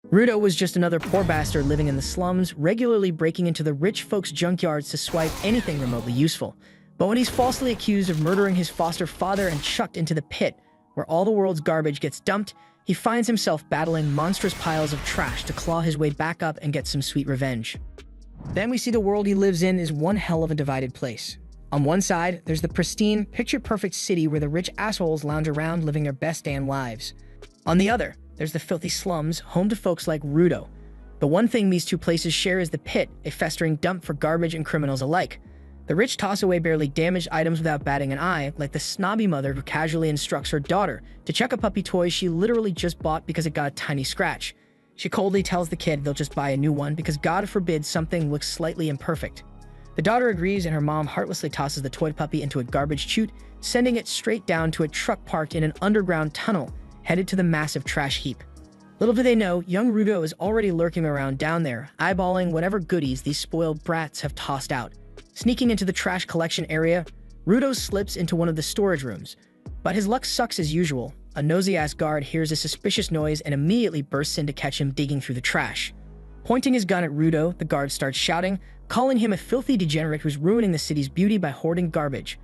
Rudo was just another poor bastard living in the slums, regularly breaking into the rich folks' junkyards to swipe anything remotely useful. But when he's falsely accused of murdering his foster father and chucked into the pit, where all the world's garbage gets dumped, he finds himself battling monstrous piles of trash to claw his way back up and get some sweet revenge. Then we see the world he lives in is one hell of a divided place. On one side, there's the pristine, picture-perfect city where the rich assholes lounge around living their best damn lives. On the other, there's the filthy slums, home to folks like Rudo. The one thing these two places share is the pit, a festering dump for garbage and criminals alike. The rich toss away barely damaged items without batting an eye, like the snobby mother who casually instructs her daughter to check a puppy toy she literally just bought because it got a tiny scratch. She coldly tells the kid they'll just buy a new one because God forbid something looks slightly imperfect. The daughter agrees, and her mom heartlessly tosses the toy puppy into a garbage chute, sending it straight down to a truck parked in an underground tunnel, headed to the massive trash heap. Little do they know, young Rudo is already lurking around down there, eyeballing whatever goodies these spoiled brats have tossed out. Sneaking into the trash collection area, Rudo slips into one of the storage rooms. But his luck sucks as usual. A nosy-ass guard hears a suspicious noise and immediately bursts in to catch him digging through the trash. Pointing his gun at Rudo, the guard starts shouting, calling him a filthy degenerate who's ruining the city's beauty by hoarding garbage.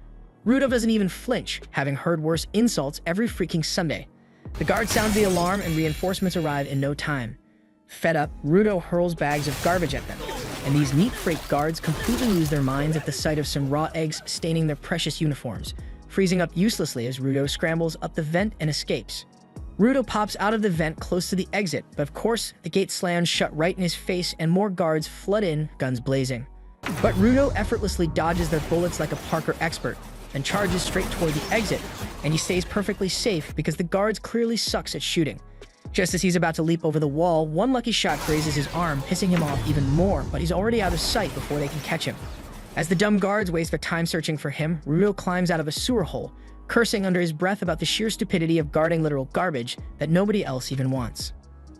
Rudo doesn't even flinch, having heard worse insults every freaking Sunday. The guard sounds the alarm and reinforcements arrive in no time. Fed up, Rudo hurls bags of garbage at them, and these neat freight guards completely lose their minds at the sight of some raw eggs staining their precious uniforms, freezing up uselessly as Rudo scrambles up the vent and escapes. Rudo pops out of the vent close to the exit, but of course, the gate slams shut right in his face and more guards flood in, guns blazing. But Rudo effortlessly dodges their bullets like a Parker expert and charges straight toward the exit, and he stays perfectly safe because the guards clearly sucks at shooting. Just as he's about to leap over the wall, one lucky shot grazes his arm, pissing him off even more, but he's already out of sight before they can catch him. As the dumb guards waste their time searching for him, Rudo climbs out of a sewer hole, cursing under his breath about the sheer stupidity of guarding literal garbage that nobody else even wants.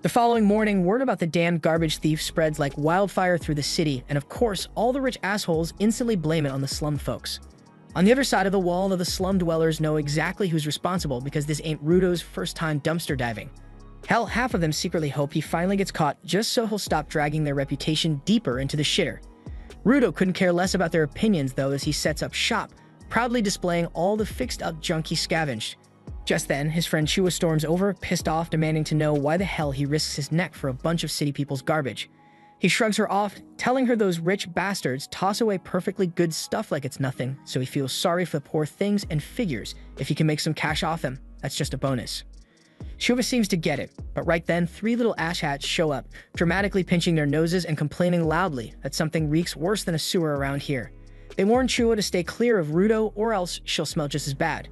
The following morning, word about the damned garbage thief spreads like wildfire through the city, and of course, all the rich assholes instantly blame it on the slum folks. On the other side of the wall, the slum dwellers know exactly who's responsible because this ain't Rudo's first time dumpster diving. Hell, half of them secretly hope he finally gets caught just so he'll stop dragging their reputation deeper into the shitter. Rudo couldn't care less about their opinions though as he sets up shop, proudly displaying all the fixed-up junk he scavenged. Just then, his friend Chua storms over, pissed off, demanding to know why the hell he risks his neck for a bunch of city people's garbage. He shrugs her off, telling her those rich bastards toss away perfectly good stuff like it's nothing, so he feels sorry for the poor things and figures if he can make some cash off them, that's just a bonus. Chua seems to get it, but right then, three little asshats show up, dramatically pinching their noses and complaining loudly that something reeks worse than a sewer around here. They warn Chua to stay clear of Rudo or else she'll smell just as bad.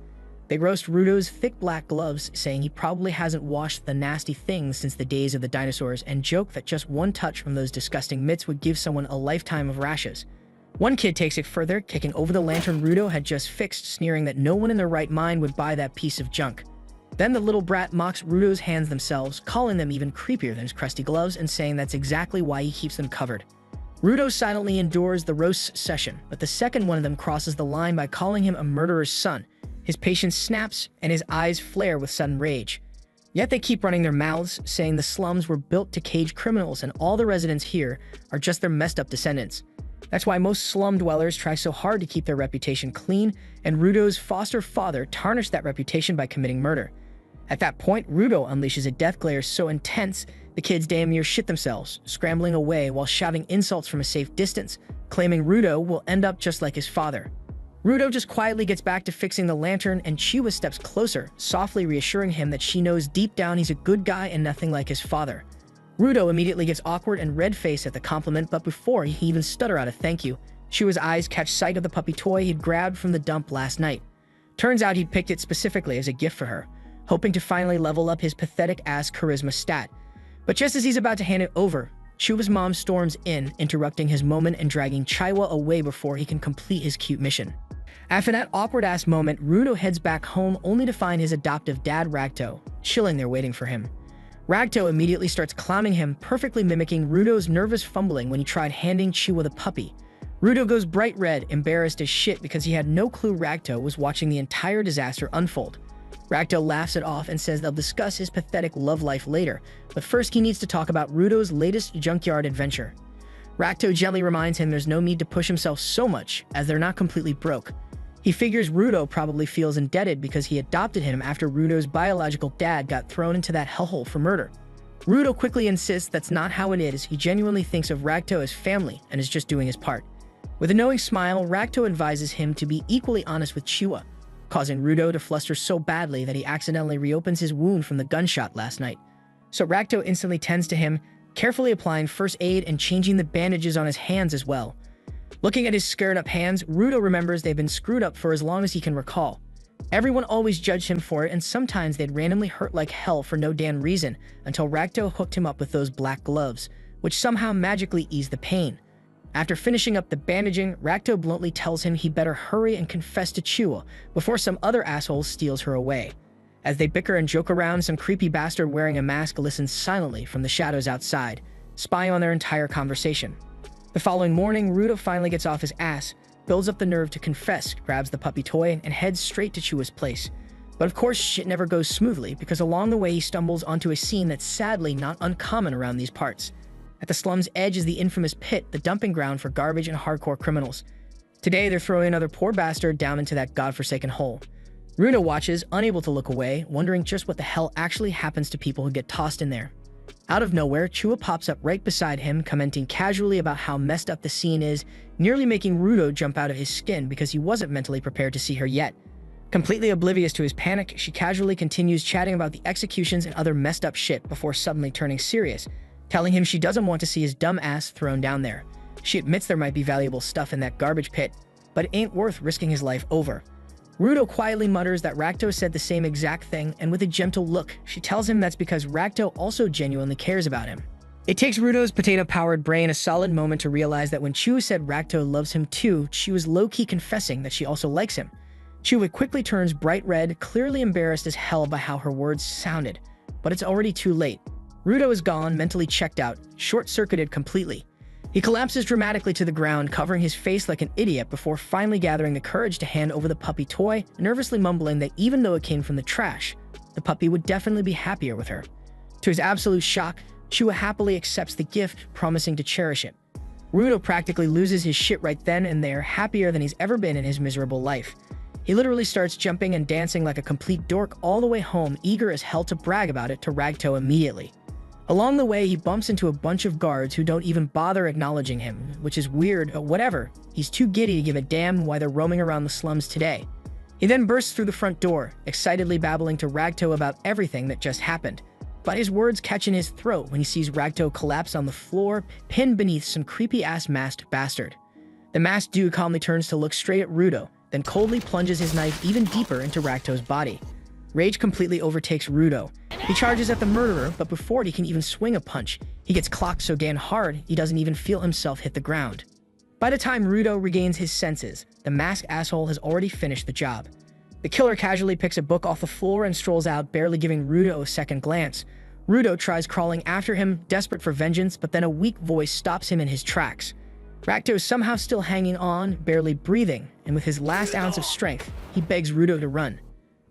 They roast Rudo's thick black gloves, saying he probably hasn't washed the nasty things since the days of the dinosaurs, and joke that just one touch from those disgusting mitts would give someone a lifetime of rashes. One kid takes it further, kicking over the lantern Rudo had just fixed, sneering that no one in their right mind would buy that piece of junk. Then the little brat mocks Rudo's hands themselves, calling them even creepier than his crusty gloves and saying that's exactly why he keeps them covered. Rudo silently endures the roast session, but the second one of them crosses the line by calling him a murderer's son. His patience snaps, and his eyes flare with sudden rage. Yet they keep running their mouths, saying the slums were built to cage criminals and all the residents here are just their messed up descendants. That's why most slum dwellers try so hard to keep their reputation clean, and Rudo's foster father tarnished that reputation by committing murder. At that point, Rudo unleashes a death glare so intense, the kids damn near shit themselves, scrambling away while shouting insults from a safe distance, claiming Rudo will end up just like his father. Rudo just quietly gets back to fixing the lantern, and Chua steps closer, softly reassuring him that she knows deep down he's a good guy and nothing like his father. Rudo immediately gets awkward and red-faced at the compliment, but before he even stutter out a thank you, Chua's eyes catch sight of the puppy toy he'd grabbed from the dump last night. Turns out he'd picked it specifically as a gift for her, hoping to finally level up his pathetic-ass charisma stat. But just as he's about to hand it over, Chua's mom storms in, interrupting his moment and dragging Chaiwa away before he can complete his cute mission. After that awkward-ass moment, Rudo heads back home only to find his adoptive dad Ragto chilling there waiting for him. Ragto immediately starts clowning him, perfectly mimicking Rudo's nervous fumbling when he tried handing Chua the puppy. Rudo goes bright red, embarrassed as shit because he had no clue Ragto was watching the entire disaster unfold. Racto laughs it off and says they'll discuss his pathetic love life later, but first he needs to talk about Rudo's latest junkyard adventure. Racto gently reminds him there's no need to push himself so much, as they're not completely broke. He figures Rudo probably feels indebted because he adopted him after Rudo's biological dad got thrown into that hellhole for murder. Rudo quickly insists that's not how it is. He genuinely thinks of Racto as family and is just doing his part. With a knowing smile, Racto advises him to be equally honest with Chua, causing Rudo to fluster so badly that he accidentally reopens his wound from the gunshot last night. So Racto instantly tends to him, carefully applying first aid and changing the bandages on his hands as well. Looking at his scared up hands, Rudo remembers they've been screwed up for as long as he can recall. Everyone always judged him for it, and sometimes they'd randomly hurt like hell for no damn reason until Racto hooked him up with those black gloves, which somehow magically eased the pain. After finishing up the bandaging, Racto bluntly tells him he better hurry and confess to Chua before some other asshole steals her away. As they bicker and joke around, some creepy bastard wearing a mask listens silently from the shadows outside, spying on their entire conversation. The following morning, Rudo finally gets off his ass, builds up the nerve to confess, grabs the puppy toy, and heads straight to Chua's place. But of course, shit never goes smoothly, because along the way he stumbles onto a scene that's sadly not uncommon around these parts. At the slum's edge is the infamous pit, the dumping ground for garbage and hardcore criminals. Today, they're throwing another poor bastard down into that godforsaken hole. Rudo watches, unable to look away, wondering just what the hell actually happens to people who get tossed in there. Out of nowhere, Chua pops up right beside him, commenting casually about how messed up the scene is, nearly making Rudo jump out of his skin because he wasn't mentally prepared to see her yet. Completely oblivious to his panic, she casually continues chatting about the executions and other messed up shit before suddenly turning serious, telling him she doesn't want to see his dumb ass thrown down there. She admits there might be valuable stuff in that garbage pit, but it ain't worth risking his life over. Rudo quietly mutters that Racto said the same exact thing, and with a gentle look, she tells him that's because Racto also genuinely cares about him. It takes Rudo's potato-powered brain a solid moment to realize that when Chua said Racto loves him too, she was low-key confessing that she also likes him. Chua quickly turns bright red, clearly embarrassed as hell by how her words sounded, but it's already too late. Rudo is gone, mentally checked out, short-circuited completely. He collapses dramatically to the ground, covering his face like an idiot before finally gathering the courage to hand over the puppy toy, nervously mumbling that even though it came from the trash, the puppy would definitely be happier with her. To his absolute shock, Chua happily accepts the gift, promising to cherish it. Rudo practically loses his shit right then and there, happier than he's ever been in his miserable life. He literally starts jumping and dancing like a complete dork all the way home, eager as hell to brag about it to Racto immediately. Along the way, he bumps into a bunch of guards who don't even bother acknowledging him, which is weird, but whatever. He's too giddy to give a damn why they're roaming around the slums today. He then bursts through the front door, excitedly babbling to Racto about everything that just happened. But his words catch in his throat when he sees Racto collapse on the floor, pinned beneath some creepy-ass masked bastard. The masked dude calmly turns to look straight at Rudo, then coldly plunges his knife even deeper into Racto's body. Rage completely overtakes Rudo. He charges at the murderer, but before he can even swing a punch, he gets clocked so damn hard he doesn't even feel himself hit the ground. By the time Rudo regains his senses, the masked asshole has already finished the job. The killer casually picks a book off the floor and strolls out, barely giving Rudo a second glance. Rudo tries crawling after him, desperate for vengeance, but then a weak voice stops him in his tracks. Racto is somehow still hanging on, barely breathing, and with his last ounce of strength, he begs Rudo to run.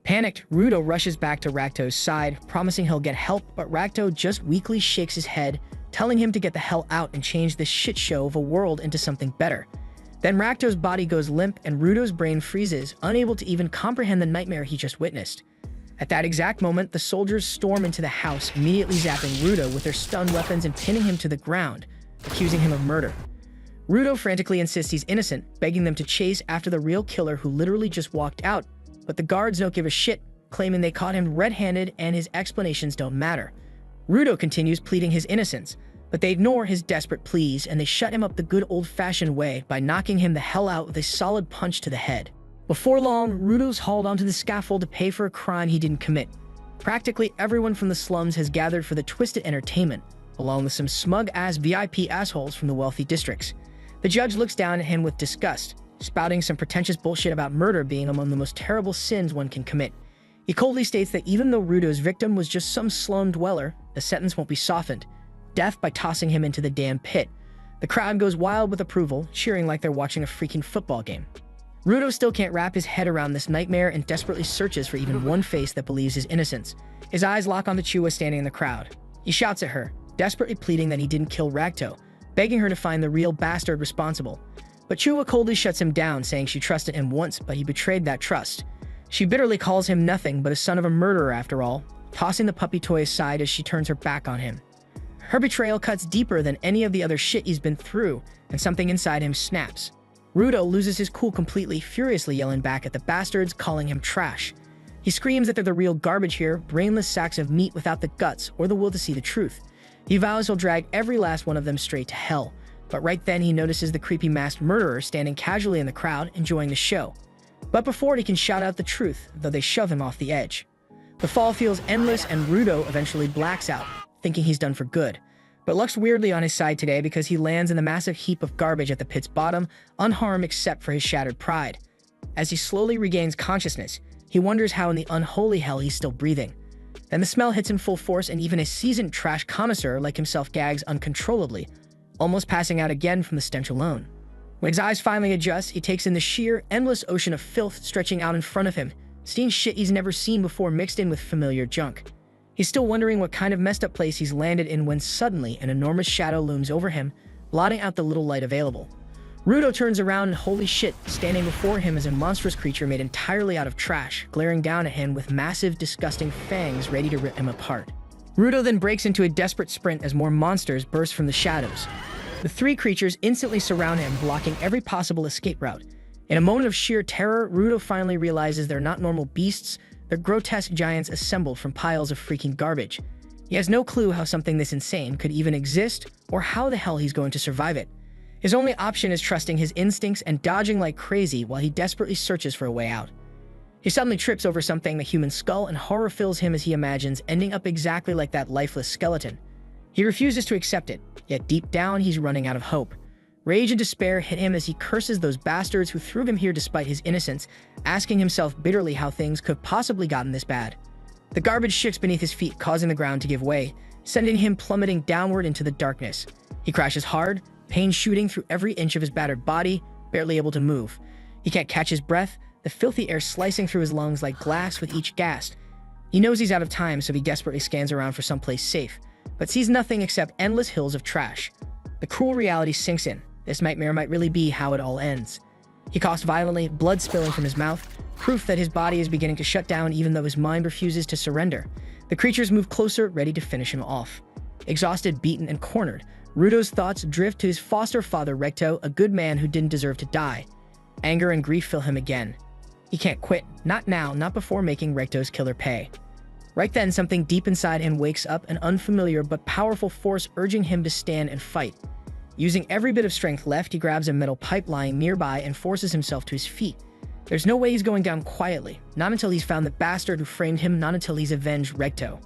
Panicked, Rudo rushes back to Racto's side, promising he'll get help, but Racto just weakly shakes his head, telling him to get the hell out and change this shit show of a world into something better. Then Racto's body goes limp and Rudo's brain freezes, unable to even comprehend the nightmare he just witnessed. At that exact moment, the soldiers storm into the house, immediately zapping Rudo with their stun weapons and pinning him to the ground, accusing him of murder. Rudo frantically insists he's innocent, begging them to chase after the real killer who literally just walked out, but the guards don't give a shit, claiming they caught him red-handed and his explanations don't matter. Rudo continues pleading his innocence, but they ignore his desperate pleas and they shut him up the good old-fashioned way by knocking him the hell out with a solid punch to the head. Before long, Rudo's hauled onto the scaffold to pay for a crime he didn't commit. Practically everyone from the slums has gathered for the twisted entertainment, along with some smug-ass VIP assholes from the wealthy districts. The judge looks down at him with disgust, spouting some pretentious bullshit about murder being among the most terrible sins one can commit. He coldly states that even though Rudo's victim was just some slum dweller, the sentence won't be softened. Death by tossing him into the damn pit. The crowd goes wild with approval, cheering like they're watching a freaking football game. Rudo still can't wrap his head around this nightmare and desperately searches for even one face that believes his innocence. His eyes lock onto Chua standing in the crowd. He shouts at her, desperately pleading that he didn't kill Ragto, begging her to find the real bastard responsible. But Chua coldly shuts him down, saying she trusted him once, but he betrayed that trust. She bitterly calls him nothing but a son of a murderer after all, tossing the puppy toy aside as she turns her back on him. Her betrayal cuts deeper than any of the other shit he's been through, and something inside him snaps. Rudo loses his cool completely, furiously yelling back at the bastards, calling him trash. He screams that they're the real garbage here, brainless sacks of meat without the guts or the will to see the truth. He vows he'll drag every last one of them straight to hell, but right then he notices the creepy masked murderer standing casually in the crowd, enjoying the show. But before he can shout out the truth, though they shove him off the edge. The fall feels endless and Rudo eventually blacks out, thinking he's done for good. But luck's weirdly on his side today because he lands in the massive heap of garbage at the pit's bottom, unharmed except for his shattered pride. As he slowly regains consciousness, he wonders how in the unholy hell he's still breathing. Then the smell hits him full force and even a seasoned trash connoisseur like himself gags uncontrollably, almost passing out again from the stench alone. When his eyes finally adjust, he takes in the sheer, endless ocean of filth stretching out in front of him, seeing shit he's never seen before mixed in with familiar junk. He's still wondering what kind of messed up place he's landed in when suddenly an enormous shadow looms over him, blotting out the little light available. Rudo turns around and holy shit, standing before him is a monstrous creature made entirely out of trash, glaring down at him with massive, disgusting fangs ready to rip him apart. Rudo then breaks into a desperate sprint as more monsters burst from the shadows. The three creatures instantly surround him, blocking every possible escape route. In a moment of sheer terror, Rudo finally realizes they're not normal beasts, they're grotesque giants assembled from piles of freaking garbage. He has no clue how something this insane could even exist, or how the hell he's going to survive it. His only option is trusting his instincts and dodging like crazy while he desperately searches for a way out. He suddenly trips over something, the human skull, and horror fills him as he imagines ending up exactly like that lifeless skeleton. He refuses to accept it, yet deep down he's running out of hope. Rage and despair hit him as he curses those bastards who threw him here despite his innocence, asking himself bitterly how things could have possibly gotten this bad. The garbage shifts beneath his feet, causing the ground to give way, sending him plummeting downward into the darkness. He crashes hard, pain shooting through every inch of his battered body, barely able to move. He can't catch his breath, the filthy air slicing through his lungs like glass with each gasp. He knows he's out of time, so he desperately scans around for someplace safe, but sees nothing except endless hills of trash. The cruel reality sinks in. This nightmare might really be how it all ends. He coughs violently, blood spilling from his mouth, proof that his body is beginning to shut down even though his mind refuses to surrender. The creatures move closer, ready to finish him off. Exhausted, beaten, and cornered, Rudo's thoughts drift to his foster father Recto, a good man who didn't deserve to die. Anger and grief fill him again. He can't quit, not now, not before making Recto's killer pay. Right then, something deep inside him wakes up, an unfamiliar but powerful force urging him to stand and fight. Using every bit of strength left, he grabs a metal pipe lying nearby and forces himself to his feet. There's no way he's going down quietly, not until he's found the bastard who framed him, not until he's avenged Recto.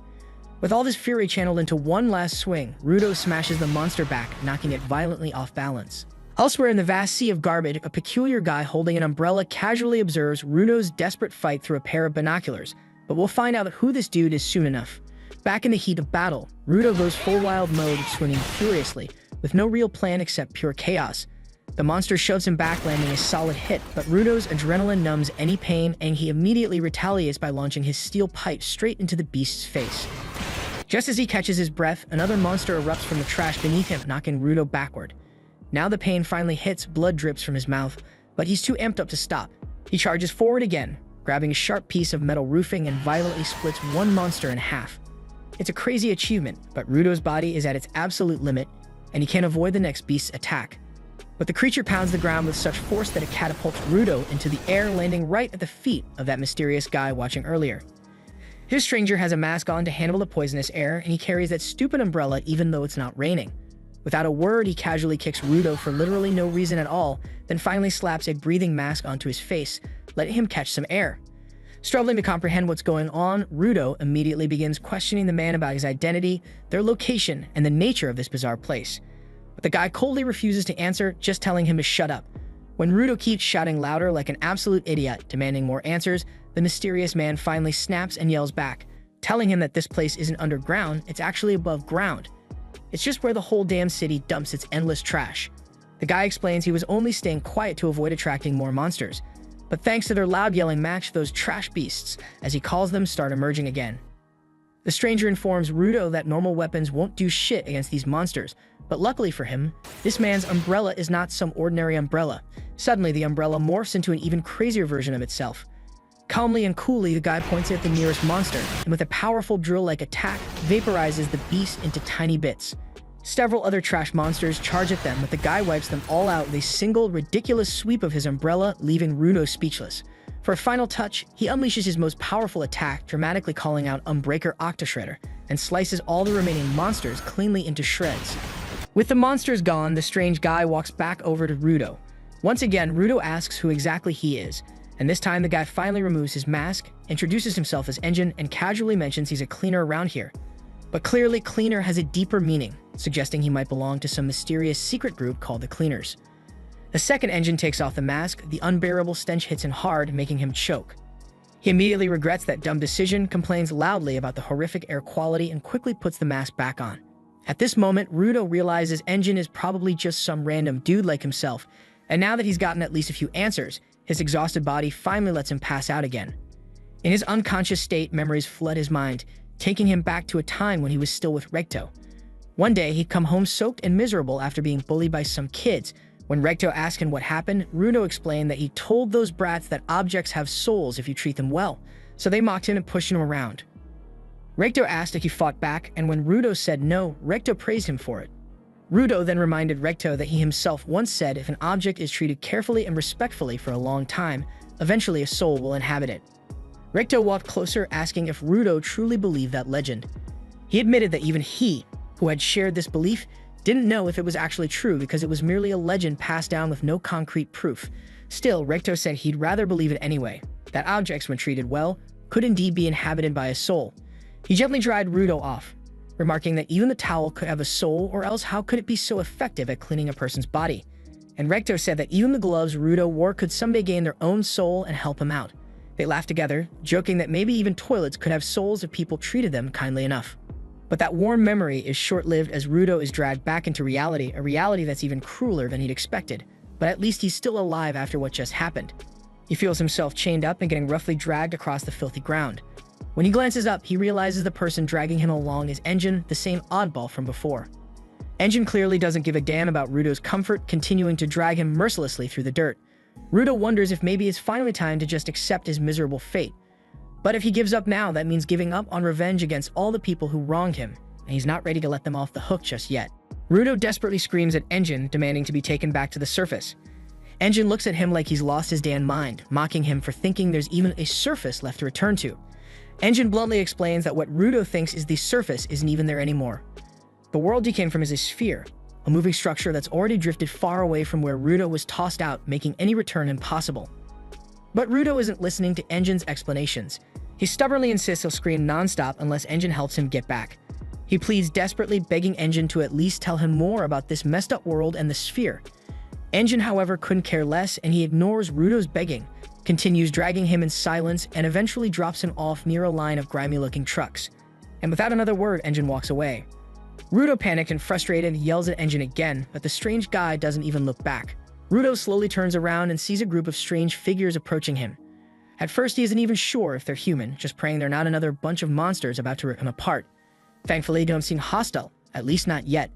With all his fury channeled into one last swing, Rudo smashes the monster back, knocking it violently off balance. Elsewhere in the vast sea of garbage, a peculiar guy holding an umbrella casually observes Rudo's desperate fight through a pair of binoculars, but we'll find out who this dude is soon enough. Back in the heat of battle, Rudo goes full wild mode, swinging furiously, with no real plan except pure chaos. The monster shoves him back, landing a solid hit, but Rudo's adrenaline numbs any pain, and he immediately retaliates by launching his steel pipe straight into the beast's face. Just as he catches his breath, another monster erupts from the trash beneath him, knocking Rudo backward. Now the pain finally hits, blood drips from his mouth, but he's too amped up to stop. He charges forward again, grabbing a sharp piece of metal roofing and violently splits one monster in half. It's a crazy achievement, but Rudo's body is at its absolute limit, and he can't avoid the next beast's attack. But the creature pounds the ground with such force that it catapults Rudo into the air, landing right at the feet of that mysterious guy watching earlier. His stranger has a mask on to handle the poisonous air, and he carries that stupid umbrella even though it's not raining. Without a word, he casually kicks Rudo for literally no reason at all, then finally slaps a breathing mask onto his face, letting him catch some air. Struggling to comprehend what's going on, Rudo immediately begins questioning the man about his identity, their location, and the nature of this bizarre place. But the guy coldly refuses to answer, just telling him to shut up. When Rudo keeps shouting louder like an absolute idiot, demanding more answers, the mysterious man finally snaps and yells back, telling him that this place isn't underground, it's actually above ground. It's just where the whole damn city dumps its endless trash. The guy explains he was only staying quiet to avoid attracting more monsters, But thanks to their loud yelling match, those trash beasts, as he calls them, start emerging again. The stranger informs Rudo that normal weapons won't do shit against these monsters, but luckily for him, this man's umbrella is not some ordinary umbrella. Suddenly, the umbrella morphs into an even crazier version of itself. Calmly and coolly, the guy points at the nearest monster, and with a powerful drill-like attack, vaporizes the beast into tiny bits. Several other trash monsters charge at them, but the guy wipes them all out with a single, ridiculous sweep of his umbrella, leaving Rudo speechless. For a final touch, he unleashes his most powerful attack, dramatically calling out Unbreaker Octashredder, and slices all the remaining monsters cleanly into shreds. With the monsters gone, the strange guy walks back over to Rudo. Once again, Rudo asks who exactly he is, and this time the guy finally removes his mask, introduces himself as Engine, and casually mentions he's a cleaner around here. But clearly, cleaner has a deeper meaning, suggesting he might belong to some mysterious secret group called the Cleaners. The second Engine takes off the mask, the unbearable stench hits him hard, making him choke. He immediately regrets that dumb decision, complains loudly about the horrific air quality, and quickly puts the mask back on. At this moment, Rudo realizes Engine is probably just some random dude like himself, and now that he's gotten at least a few answers, his exhausted body finally lets him pass out again. In his unconscious state, memories flood his mind, taking him back to a time when he was still with Recto. One day, he'd come home soaked and miserable after being bullied by some kids. When Recto asked him what happened, Rudo explained that he told those brats that objects have souls if you treat them well, so they mocked him and pushed him around. Recto asked if he fought back, and when Rudo said no, Recto praised him for it. Rudo then reminded Recto that he himself once said if an object is treated carefully and respectfully for a long time, eventually a soul will inhabit it. Recto walked closer, asking if Rudo truly believed that legend. He admitted that even he, who had shared this belief, didn't know if it was actually true because it was merely a legend passed down with no concrete proof. Still, Recto said he'd rather believe it anyway, that objects, when treated well, could indeed be inhabited by a soul. He gently dried Rudo off, remarking that even the towel could have a soul, or else how could it be so effective at cleaning a person's body? And Recto said that even the gloves Rudo wore could someday gain their own soul and help him out. They laughed together, joking that maybe even toilets could have souls if people treated them kindly enough. But that warm memory is short-lived as Rudo is dragged back into reality, a reality that's even crueler than he'd expected. But at least he's still alive after what just happened. He feels himself chained up and getting roughly dragged across the filthy ground. When he glances up, he realizes the person dragging him along is Engine, the same oddball from before. Engine clearly doesn't give a damn about Rudo's comfort, continuing to drag him mercilessly through the dirt. Rudo wonders if maybe it's finally time to just accept his miserable fate. But if he gives up now, that means giving up on revenge against all the people who wronged him, and he's not ready to let them off the hook just yet. Rudo desperately screams at Engine, demanding to be taken back to the surface. Engine looks at him like he's lost his damn mind, mocking him for thinking there's even a surface left to return to. Engine bluntly explains that what Rudo thinks is the surface isn't even there anymore. The world he came from is a sphere, a moving structure that's already drifted far away from where Rudo was tossed out, making any return impossible. But Rudo isn't listening to Engine's explanations. He stubbornly insists he'll scream non-stop unless Engine helps him get back. He pleads desperately, begging Engine to at least tell him more about this messed up world and the sphere. Engine, however, couldn't care less, and he ignores Rudo's begging, continues dragging him in silence, and eventually drops him off near a line of grimy-looking trucks. And without another word, Engine walks away. Rudo, panicked and frustrated, yells at Engine again, but the strange guy doesn't even look back. Rudo slowly turns around and sees a group of strange figures approaching him. At first, he isn't even sure if they're human, just praying they're not another bunch of monsters about to rip him apart. Thankfully, they don't seem hostile, at least not yet.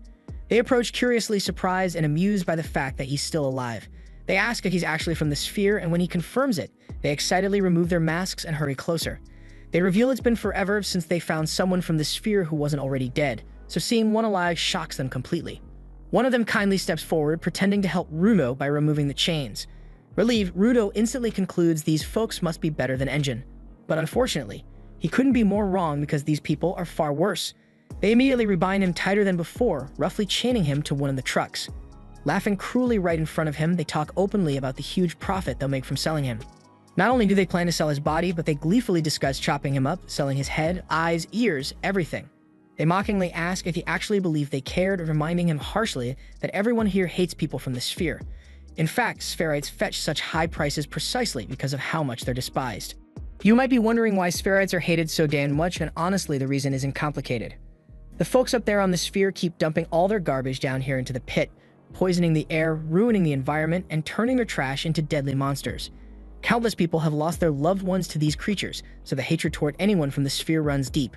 They approach curiously, surprised and amused by the fact that he's still alive. They ask if he's actually from the sphere, and when he confirms it, they excitedly remove their masks and hurry closer. They reveal it's been forever since they found someone from the sphere who wasn't already dead, so seeing one alive shocks them completely. One of them kindly steps forward, pretending to help Rudo by removing the chains. Relieved, Rudo instantly concludes these folks must be better than Engine. But unfortunately, he couldn't be more wrong because these people are far worse. They immediately rebind him tighter than before, roughly chaining him to one of the trucks. Laughing cruelly right in front of him, they talk openly about the huge profit they'll make from selling him. Not only do they plan to sell his body, but they gleefully discuss chopping him up, selling his head, eyes, ears, everything. They mockingly ask if he actually believed they cared, reminding him harshly that everyone here hates people from the sphere. In fact, spherites fetch such high prices precisely because of how much they're despised. You might be wondering why spherites are hated so damn much, and honestly, the reason isn't complicated. The folks up there on the sphere keep dumping all their garbage down here into the pit, poisoning the air, ruining the environment, and turning their trash into deadly monsters. Countless people have lost their loved ones to these creatures, so the hatred toward anyone from the sphere runs deep.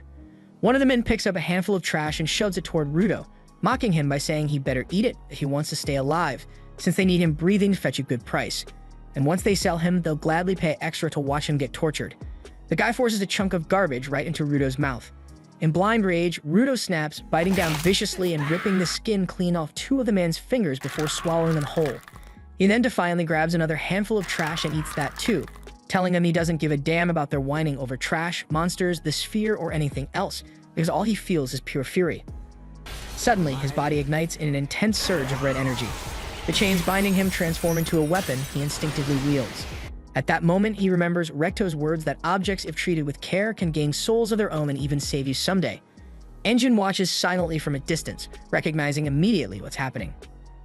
One of the men picks up a handful of trash and shoves it toward Rudo, mocking him by saying he better eat it if he wants to stay alive, since they need him breathing to fetch a good price. And once they sell him, they'll gladly pay extra to watch him get tortured. The guy forces a chunk of garbage right into Rudo's mouth. In blind rage, Rudo snaps, biting down viciously and ripping the skin clean off 2 of the man's fingers before swallowing them whole. He then defiantly grabs another handful of trash and eats that too, telling them he doesn't give a damn about their whining over trash, monsters, the sphere, or anything else, because all he feels is pure fury. Suddenly, his body ignites in an intense surge of red energy. The chains binding him transform into a weapon he instinctively wields. At that moment, he remembers Recto's words that objects, if treated with care, can gain souls of their own and even save you someday. Engine watches silently from a distance, recognizing immediately what's happening.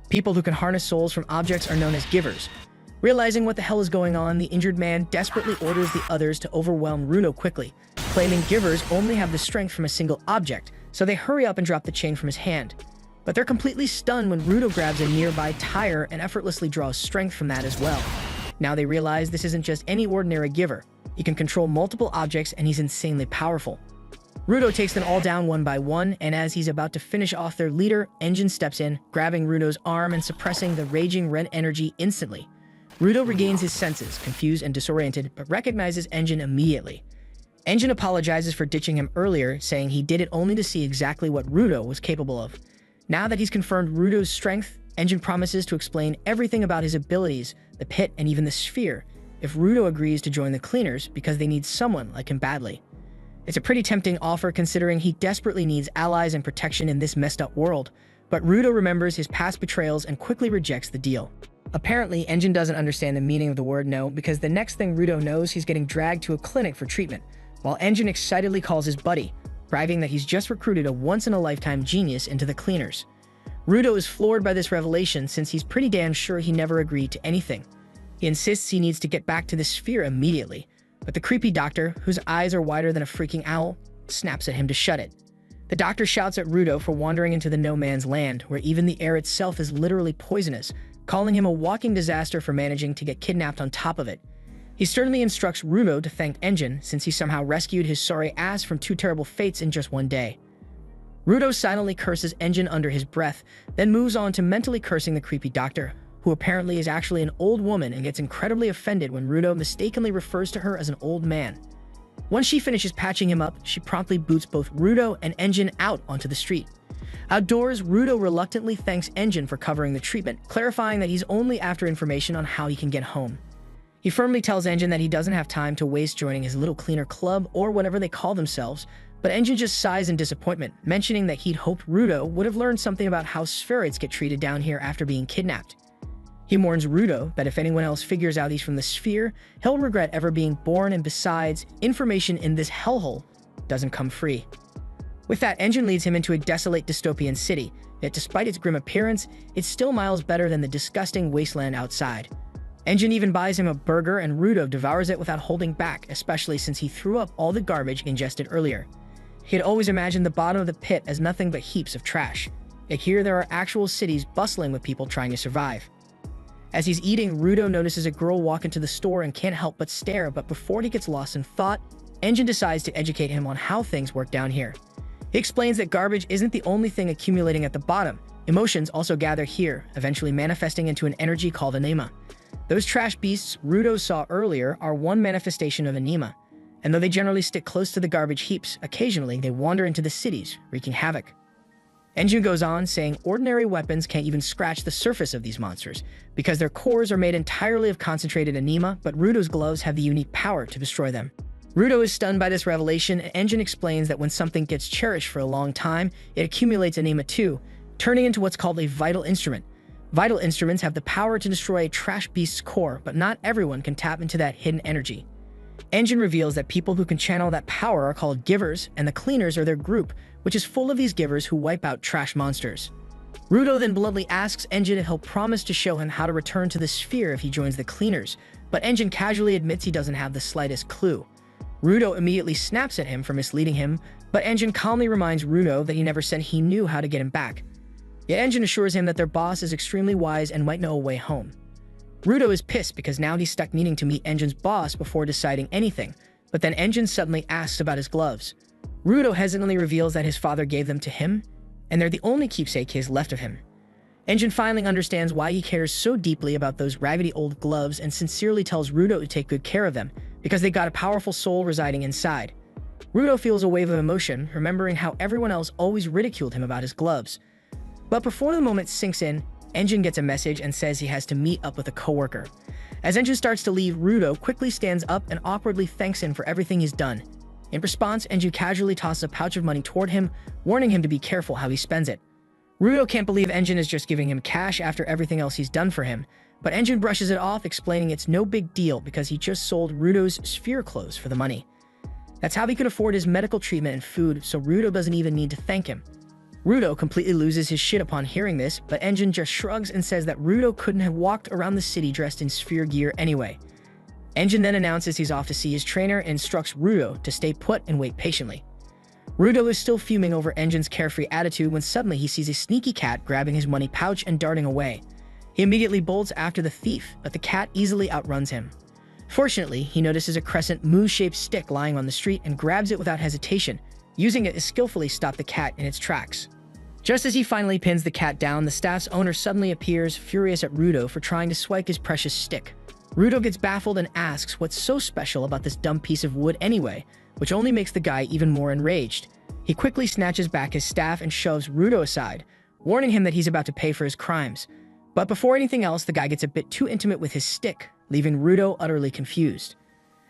People who can harness souls from objects are known as givers. Realizing what the hell is going on, the injured man desperately orders the others to overwhelm Rudo quickly, claiming givers only have the strength from a single object, so they hurry up and drop the chain from his hand. But they're completely stunned when Rudo grabs a nearby tire and effortlessly draws strength from that as well. Now they realize this isn't just any ordinary giver. He can control multiple objects and he's insanely powerful. Rudo takes them all down one by one, and as he's about to finish off their leader, Engine steps in, grabbing Rudo's arm and suppressing the raging red energy instantly. Rudo regains his senses, confused and disoriented, but recognizes Engine immediately. Engine apologizes for ditching him earlier, saying he did it only to see exactly what Rudo was capable of. Now that he's confirmed Rudo's strength, Engine promises to explain everything about his abilities, the pit, and even the sphere, if Rudo agrees to join the cleaners because they need someone like him badly. It's a pretty tempting offer considering he desperately needs allies and protection in this messed up world, but Rudo remembers his past betrayals and quickly rejects the deal. Apparently, Engine doesn't understand the meaning of the word no, because the next thing Rudo knows, he's getting dragged to a clinic for treatment, while Engine excitedly calls his buddy, bragging that he's just recruited a once-in-a-lifetime genius into the cleaners. Rudo is floored by this revelation since he's pretty damn sure he never agreed to anything. He insists he needs to get back to the sphere immediately, but the creepy doctor, whose eyes are wider than a freaking owl, snaps at him to shut it. The doctor shouts at Rudo for wandering into the no man's land, where even the air itself is literally poisonous, calling him a walking disaster for managing to get kidnapped on top of it. He sternly instructs Rudo to thank Engine since he somehow rescued his sorry ass from 2 terrible fates in just one day. Rudo silently curses Engine under his breath, then moves on to mentally cursing the creepy doctor, who apparently is actually an old woman and gets incredibly offended when Rudo mistakenly refers to her as an old man. Once she finishes patching him up, she promptly boots both Rudo and Engine out onto the street. Outdoors, Rudo reluctantly thanks Engine for covering the treatment, clarifying that he's only after information on how he can get home. He firmly tells Engine that he doesn't have time to waste joining his little cleaner club or whatever they call themselves, but Engine just sighs in disappointment, mentioning that he'd hoped Rudo would have learned something about how spheroids get treated down here after being kidnapped. He warns Rudo that if anyone else figures out he's from the sphere, he'll regret ever being born, and besides, information in this hellhole doesn't come free. With that, Engine leads him into a desolate dystopian city, yet despite its grim appearance, it's still miles better than the disgusting wasteland outside. Engine even buys him a burger and Rudo devours it without holding back, especially since he threw up all the garbage ingested earlier. He had always imagined the bottom of the pit as nothing but heaps of trash, yet here there are actual cities bustling with people trying to survive. As he's eating, Rudo notices a girl walk into the store and can't help but stare, but before he gets lost in thought, Engine decides to educate him on how things work down here. He explains that garbage isn't the only thing accumulating at the bottom. Emotions also gather here, eventually manifesting into an energy called anima. Those trash beasts Rudo saw earlier are one manifestation of anima, and though they generally stick close to the garbage heaps, occasionally they wander into the cities, wreaking havoc. Engine goes on, saying ordinary weapons can't even scratch the surface of these monsters, because their cores are made entirely of concentrated anima, but Rudo's gloves have the unique power to destroy them. Rudo is stunned by this revelation, and Engine explains that when something gets cherished for a long time, it accumulates anima too, turning into what's called a vital instrument. Vital instruments have the power to destroy a trash beast's core, but not everyone can tap into that hidden energy. Engine reveals that people who can channel that power are called givers, and the cleaners are their group, which is full of these givers who wipe out trash monsters. Rudo then bluntly asks Engine if he'll promise to show him how to return to the sphere if he joins the cleaners, but Engine casually admits he doesn't have the slightest clue. Rudo immediately snaps at him for misleading him, but Engine calmly reminds Rudo that he never said he knew how to get him back. Yet Engine assures him that their boss is extremely wise and might know a way home. Rudo is pissed because now he's stuck needing to meet Enjin's boss before deciding anything, but then Enjin suddenly asks about his gloves. Rudo hesitantly reveals that his father gave them to him, and they're the only keepsake he has left of him. Enjin finally understands why he cares so deeply about those raggedy old gloves and sincerely tells Rudo to take good care of them, because they got a powerful soul residing inside. Rudo feels a wave of emotion, remembering how everyone else always ridiculed him about his gloves. But before the moment sinks in, Enjin gets a message and says he has to meet up with a coworker. As Enjin starts to leave, Rudo quickly stands up and awkwardly thanks him for everything he's done. In response, Enjin casually tosses a pouch of money toward him, warning him to be careful how he spends it. Rudo can't believe Enjin is just giving him cash after everything else he's done for him, but Enjin brushes it off, explaining it's no big deal because he just sold Rudo's sphere clothes for the money. That's how he could afford his medical treatment and food, so Rudo doesn't even need to thank him. Rudo completely loses his shit upon hearing this, but Enjin just shrugs and says that Rudo couldn't have walked around the city dressed in sphere gear anyway. Enjin then announces he's off to see his trainer and instructs Rudo to stay put and wait patiently. Rudo is still fuming over Enjin's carefree attitude when suddenly he sees a sneaky cat grabbing his money pouch and darting away. He immediately bolts after the thief, but the cat easily outruns him. Fortunately, he notices a crescent moon-shaped stick lying on the street and grabs it without hesitation, using it to skillfully stop the cat in its tracks. Just as he finally pins the cat down, the staff's owner suddenly appears, furious at Rudo for trying to swipe his precious stick. Rudo gets baffled and asks what's so special about this dumb piece of wood anyway, which only makes the guy even more enraged. He quickly snatches back his staff and shoves Rudo aside, warning him that he's about to pay for his crimes. But before anything else, the guy gets a bit too intimate with his stick, leaving Rudo utterly confused.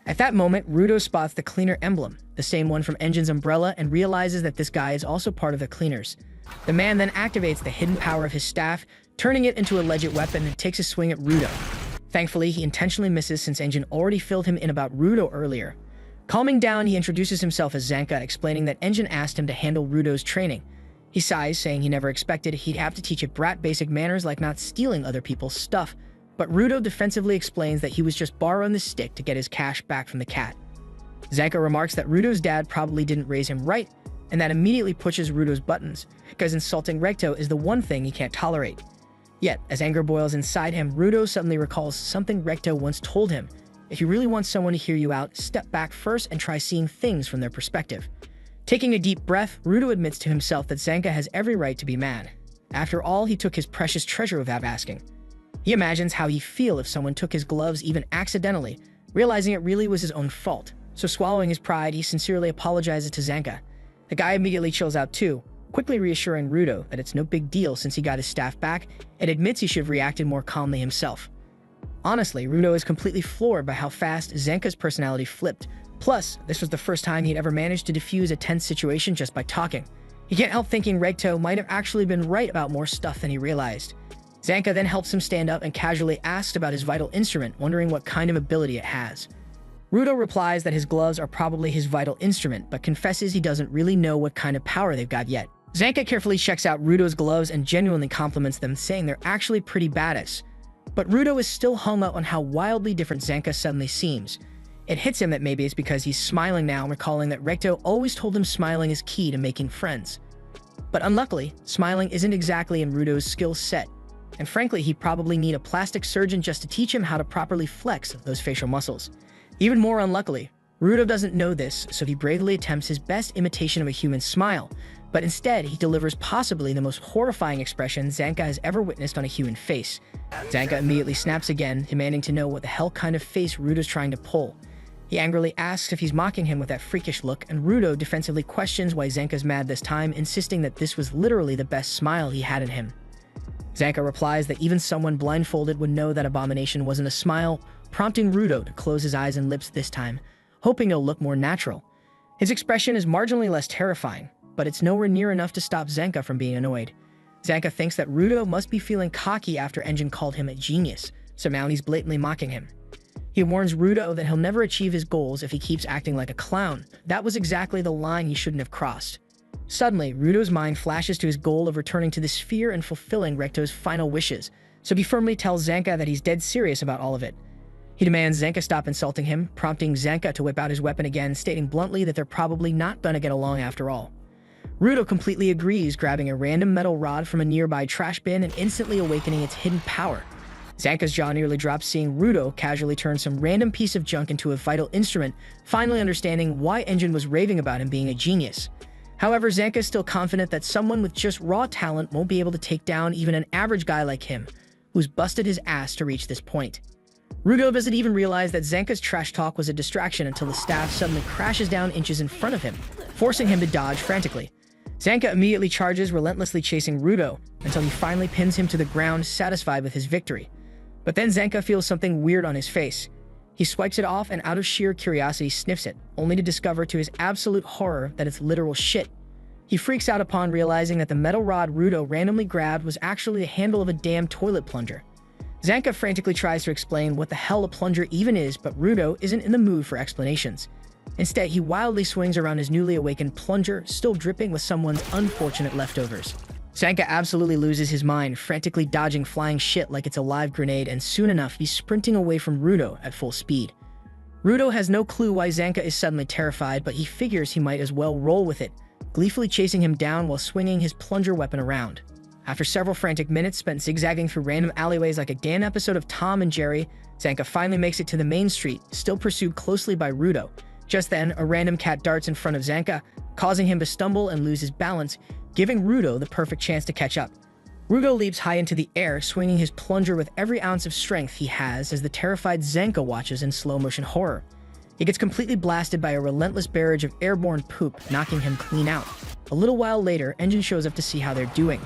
At that moment, Rudo spots the cleaner emblem, the same one from Enjin's umbrella, and realizes that this guy is also part of the cleaners. The man then activates the hidden power of his staff, turning it into a legit weapon, and takes a swing at Rudo. Thankfully, he intentionally misses since Enjin already filled him in about Rudo earlier. Calming down, he introduces himself as Zanka, explaining that Enjin asked him to handle Rudo's training. He sighs, saying he never expected he'd have to teach a brat basic manners like not stealing other people's stuff, but Rudo defensively explains that he was just borrowing the stick to get his cash back from the cat. Zanka remarks that Rudo's dad probably didn't raise him right, and that immediately pushes Rudo's buttons, because insulting Recto is the one thing he can't tolerate. Yet, as anger boils inside him, Rudo suddenly recalls something Recto once told him. If you really want someone to hear you out, step back first and try seeing things from their perspective. Taking a deep breath, Rudo admits to himself that Zanka has every right to be mad. After all, he took his precious treasure without asking. He imagines how he'd feel if someone took his gloves even accidentally, realizing it really was his own fault. So swallowing his pride, he sincerely apologizes to Zanka. The guy immediately chills out too, quickly reassuring Rudo that it's no big deal since he got his staff back, and admits he should have reacted more calmly himself. Honestly, Rudo is completely floored by how fast Zanka's personality flipped. Plus, this was the first time he'd ever managed to defuse a tense situation just by talking. He can't help thinking Recto might have actually been right about more stuff than he realized. Zanka then helps him stand up and casually asks about his vital instrument, wondering what kind of ability it has. Rudo replies that his gloves are probably his vital instrument, but confesses he doesn't really know what kind of power they've got yet. Zanka carefully checks out Rudo's gloves and genuinely compliments them, saying they're actually pretty badass. But Rudo is still hung up on how wildly different Zanka suddenly seems. It hits him that maybe it's because he's smiling now, recalling that Recto always told him smiling is key to making friends. But unluckily, smiling isn't exactly in Rudo's skill set, and frankly, he'd probably need a plastic surgeon just to teach him how to properly flex those facial muscles. Even more unluckily, Rudo doesn't know this, so he bravely attempts his best imitation of a human smile, but instead he delivers possibly the most horrifying expression Zanka has ever witnessed on a human face. Zanka immediately snaps again, demanding to know what the hell kind of face Rudo's trying to pull. He angrily asks if he's mocking him with that freakish look, and Rudo defensively questions why Zanka's mad this time, insisting that this was literally the best smile he had in him. Zanka replies that even someone blindfolded would know that abomination wasn't a smile, prompting Rudo to close his eyes and lips this time, hoping it'll look more natural. His expression is marginally less terrifying, but it's nowhere near enough to stop Zanka from being annoyed. Zanka thinks that Rudo must be feeling cocky after Enjin called him a genius, so now he's blatantly mocking him. He warns Rudo that he'll never achieve his goals if he keeps acting like a clown. That was exactly the line he shouldn't have crossed. Suddenly, Rudo's mind flashes to his goal of returning to the sphere and fulfilling Recto's final wishes, so he firmly tells Zanka that he's dead serious about all of it. He demands Zanka stop insulting him, prompting Zanka to whip out his weapon again, stating bluntly that they're probably not gonna get along after all. Rudo completely agrees, grabbing a random metal rod from a nearby trash bin and instantly awakening its hidden power. Zanka's jaw nearly drops seeing Rudo casually turn some random piece of junk into a vital instrument, finally understanding why Engine was raving about him being a genius. However, Zanka is still confident that someone with just raw talent won't be able to take down even an average guy like him, who's busted his ass to reach this point. Rudo doesn't even realize that Zanka's trash talk was a distraction until the staff suddenly crashes down inches in front of him, forcing him to dodge frantically. Zanka immediately charges, relentlessly chasing Rudo, until he finally pins him to the ground, satisfied with his victory. But then Zanka feels something weird on his face. He swipes it off and out of sheer curiosity sniffs it, only to discover to his absolute horror that it's literal shit. He freaks out upon realizing that the metal rod Rudo randomly grabbed was actually the handle of a damn toilet plunger. Zanka frantically tries to explain what the hell a plunger even is, but Rudo isn't in the mood for explanations. Instead, he wildly swings around his newly awakened plunger, still dripping with someone's unfortunate leftovers. Zanka absolutely loses his mind, frantically dodging flying shit like it's a live grenade, and soon enough, he's sprinting away from Rudo at full speed. Rudo has no clue why Zanka is suddenly terrified, but he figures he might as well roll with it, gleefully chasing him down while swinging his plunger weapon around. After several frantic minutes spent zigzagging through random alleyways like a damn episode of Tom and Jerry, Zanka finally makes it to the main street, still pursued closely by Rudo. Just then, a random cat darts in front of Zanka, causing him to stumble and lose his balance, giving Rudo the perfect chance to catch up. Rudo leaps high into the air, swinging his plunger with every ounce of strength he has as the terrified Zanka watches in slow-motion horror. He gets completely blasted by a relentless barrage of airborne poop, knocking him clean out. A little while later, Engine shows up to see how they're doing.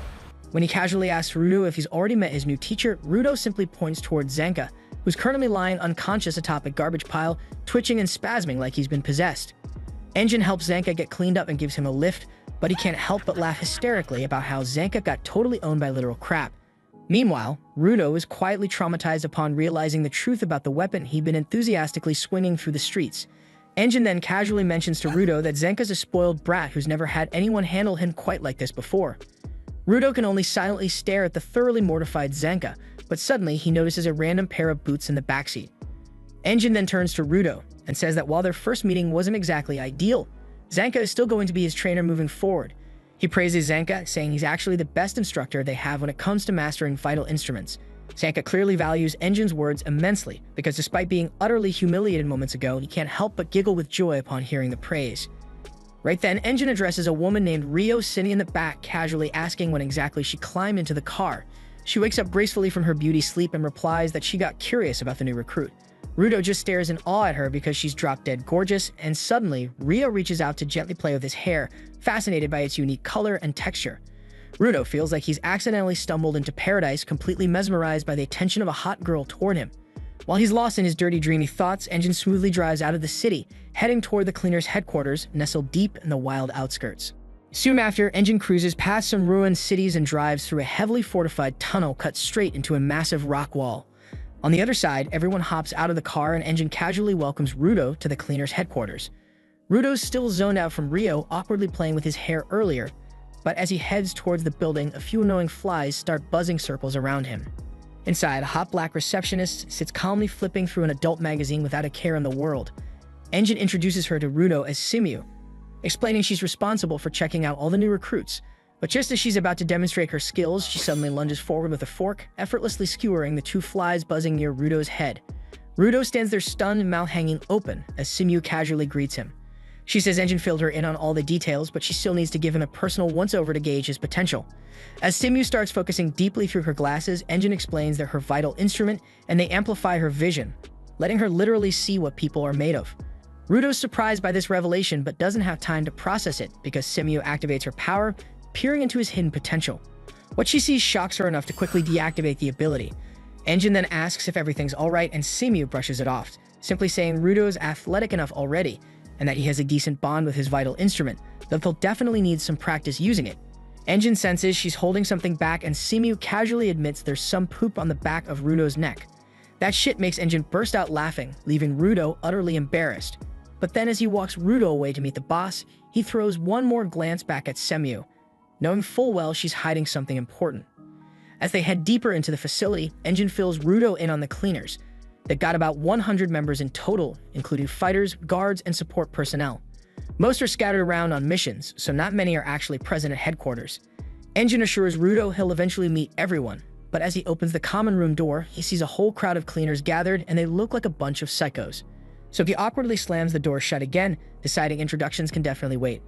When he casually asks Rudo if he's already met his new teacher, Rudo simply points towards Zanka, who's currently lying unconscious atop a garbage pile, twitching and spasming like he's been possessed. Engine helps Zanka get cleaned up and gives him a lift, but he can't help but laugh hysterically about how Zanka got totally owned by literal crap. Meanwhile, Rudo is quietly traumatized upon realizing the truth about the weapon he'd been enthusiastically swinging through the streets. Engine then casually mentions to Rudo that Zanka's a spoiled brat who's never had anyone handle him quite like this before. Rudo can only silently stare at the thoroughly mortified Zanka, but suddenly he notices a random pair of boots in the backseat. Engine then turns to Rudo and says that while their first meeting wasn't exactly ideal, Zanka is still going to be his trainer moving forward. He praises Zanka, saying he's actually the best instructor they have when it comes to mastering vital instruments. Zanka clearly values Engine's words immensely, because despite being utterly humiliated moments ago, he can't help but giggle with joy upon hearing the praise. Right then, Engine addresses a woman named Rio sitting in the back, casually asking when exactly she climbed into the car. She wakes up gracefully from her beauty sleep and replies that she got curious about the new recruit. Rudo just stares in awe at her because she's drop-dead gorgeous, and suddenly, Rio reaches out to gently play with his hair, fascinated by its unique color and texture. Rudo feels like he's accidentally stumbled into paradise, completely mesmerized by the attention of a hot girl toward him. While he's lost in his dirty, dreamy thoughts, Engine smoothly drives out of the city, heading toward the cleaner's headquarters, nestled deep in the wild outskirts. Soon after, Engine cruises past some ruined cities and drives through a heavily fortified tunnel cut straight into a massive rock wall. On the other side, everyone hops out of the car and Engine casually welcomes Rudo to the cleaner's headquarters. Rudo's still zoned out from Rio, awkwardly playing with his hair earlier, but as he heads towards the building, a few annoying flies start buzzing circles around him. Inside, a hot black receptionist sits calmly flipping through an adult magazine without a care in the world. Engine introduces her to Rudo as Simu, explaining she's responsible for checking out all the new recruits. But just as she's about to demonstrate her skills, she suddenly lunges forward with a fork, effortlessly skewering the two flies buzzing near Rudo's head. Rudo stands there stunned, mouth hanging open, as Simu casually greets him. She says Engine filled her in on all the details, but she still needs to give him a personal once-over to gauge his potential. As Simu starts focusing deeply through her glasses, Engine explains they're her vital instrument, and they amplify her vision, letting her literally see what people are made of. Rudo's surprised by this revelation, but doesn't have time to process it, because Simu activates her power, peering into his hidden potential. What she sees shocks her enough to quickly deactivate the ability. Engine then asks if everything's alright, and Simu brushes it off, simply saying Rudo's athletic enough already, and that he has a decent bond with his vital instrument, though they'll definitely need some practice using it. Engine senses she's holding something back, and Simu casually admits there's some poop on the back of Rudo's neck. That shit makes Engine burst out laughing, leaving Rudo utterly embarrassed. But then as he walks Rudo away to meet the boss, he throws one more glance back at Simu, knowing full well she's hiding something important. As they head deeper into the facility, Engine fills Rudo in on the cleaners. They've got about 100 members in total, including fighters, guards, and support personnel. Most are scattered around on missions, so not many are actually present at headquarters. Engine assures Rudo he'll eventually meet everyone, but as he opens the common room door, he sees a whole crowd of cleaners gathered, and they look like a bunch of psychos. So he awkwardly slams the door shut again, deciding introductions can definitely wait.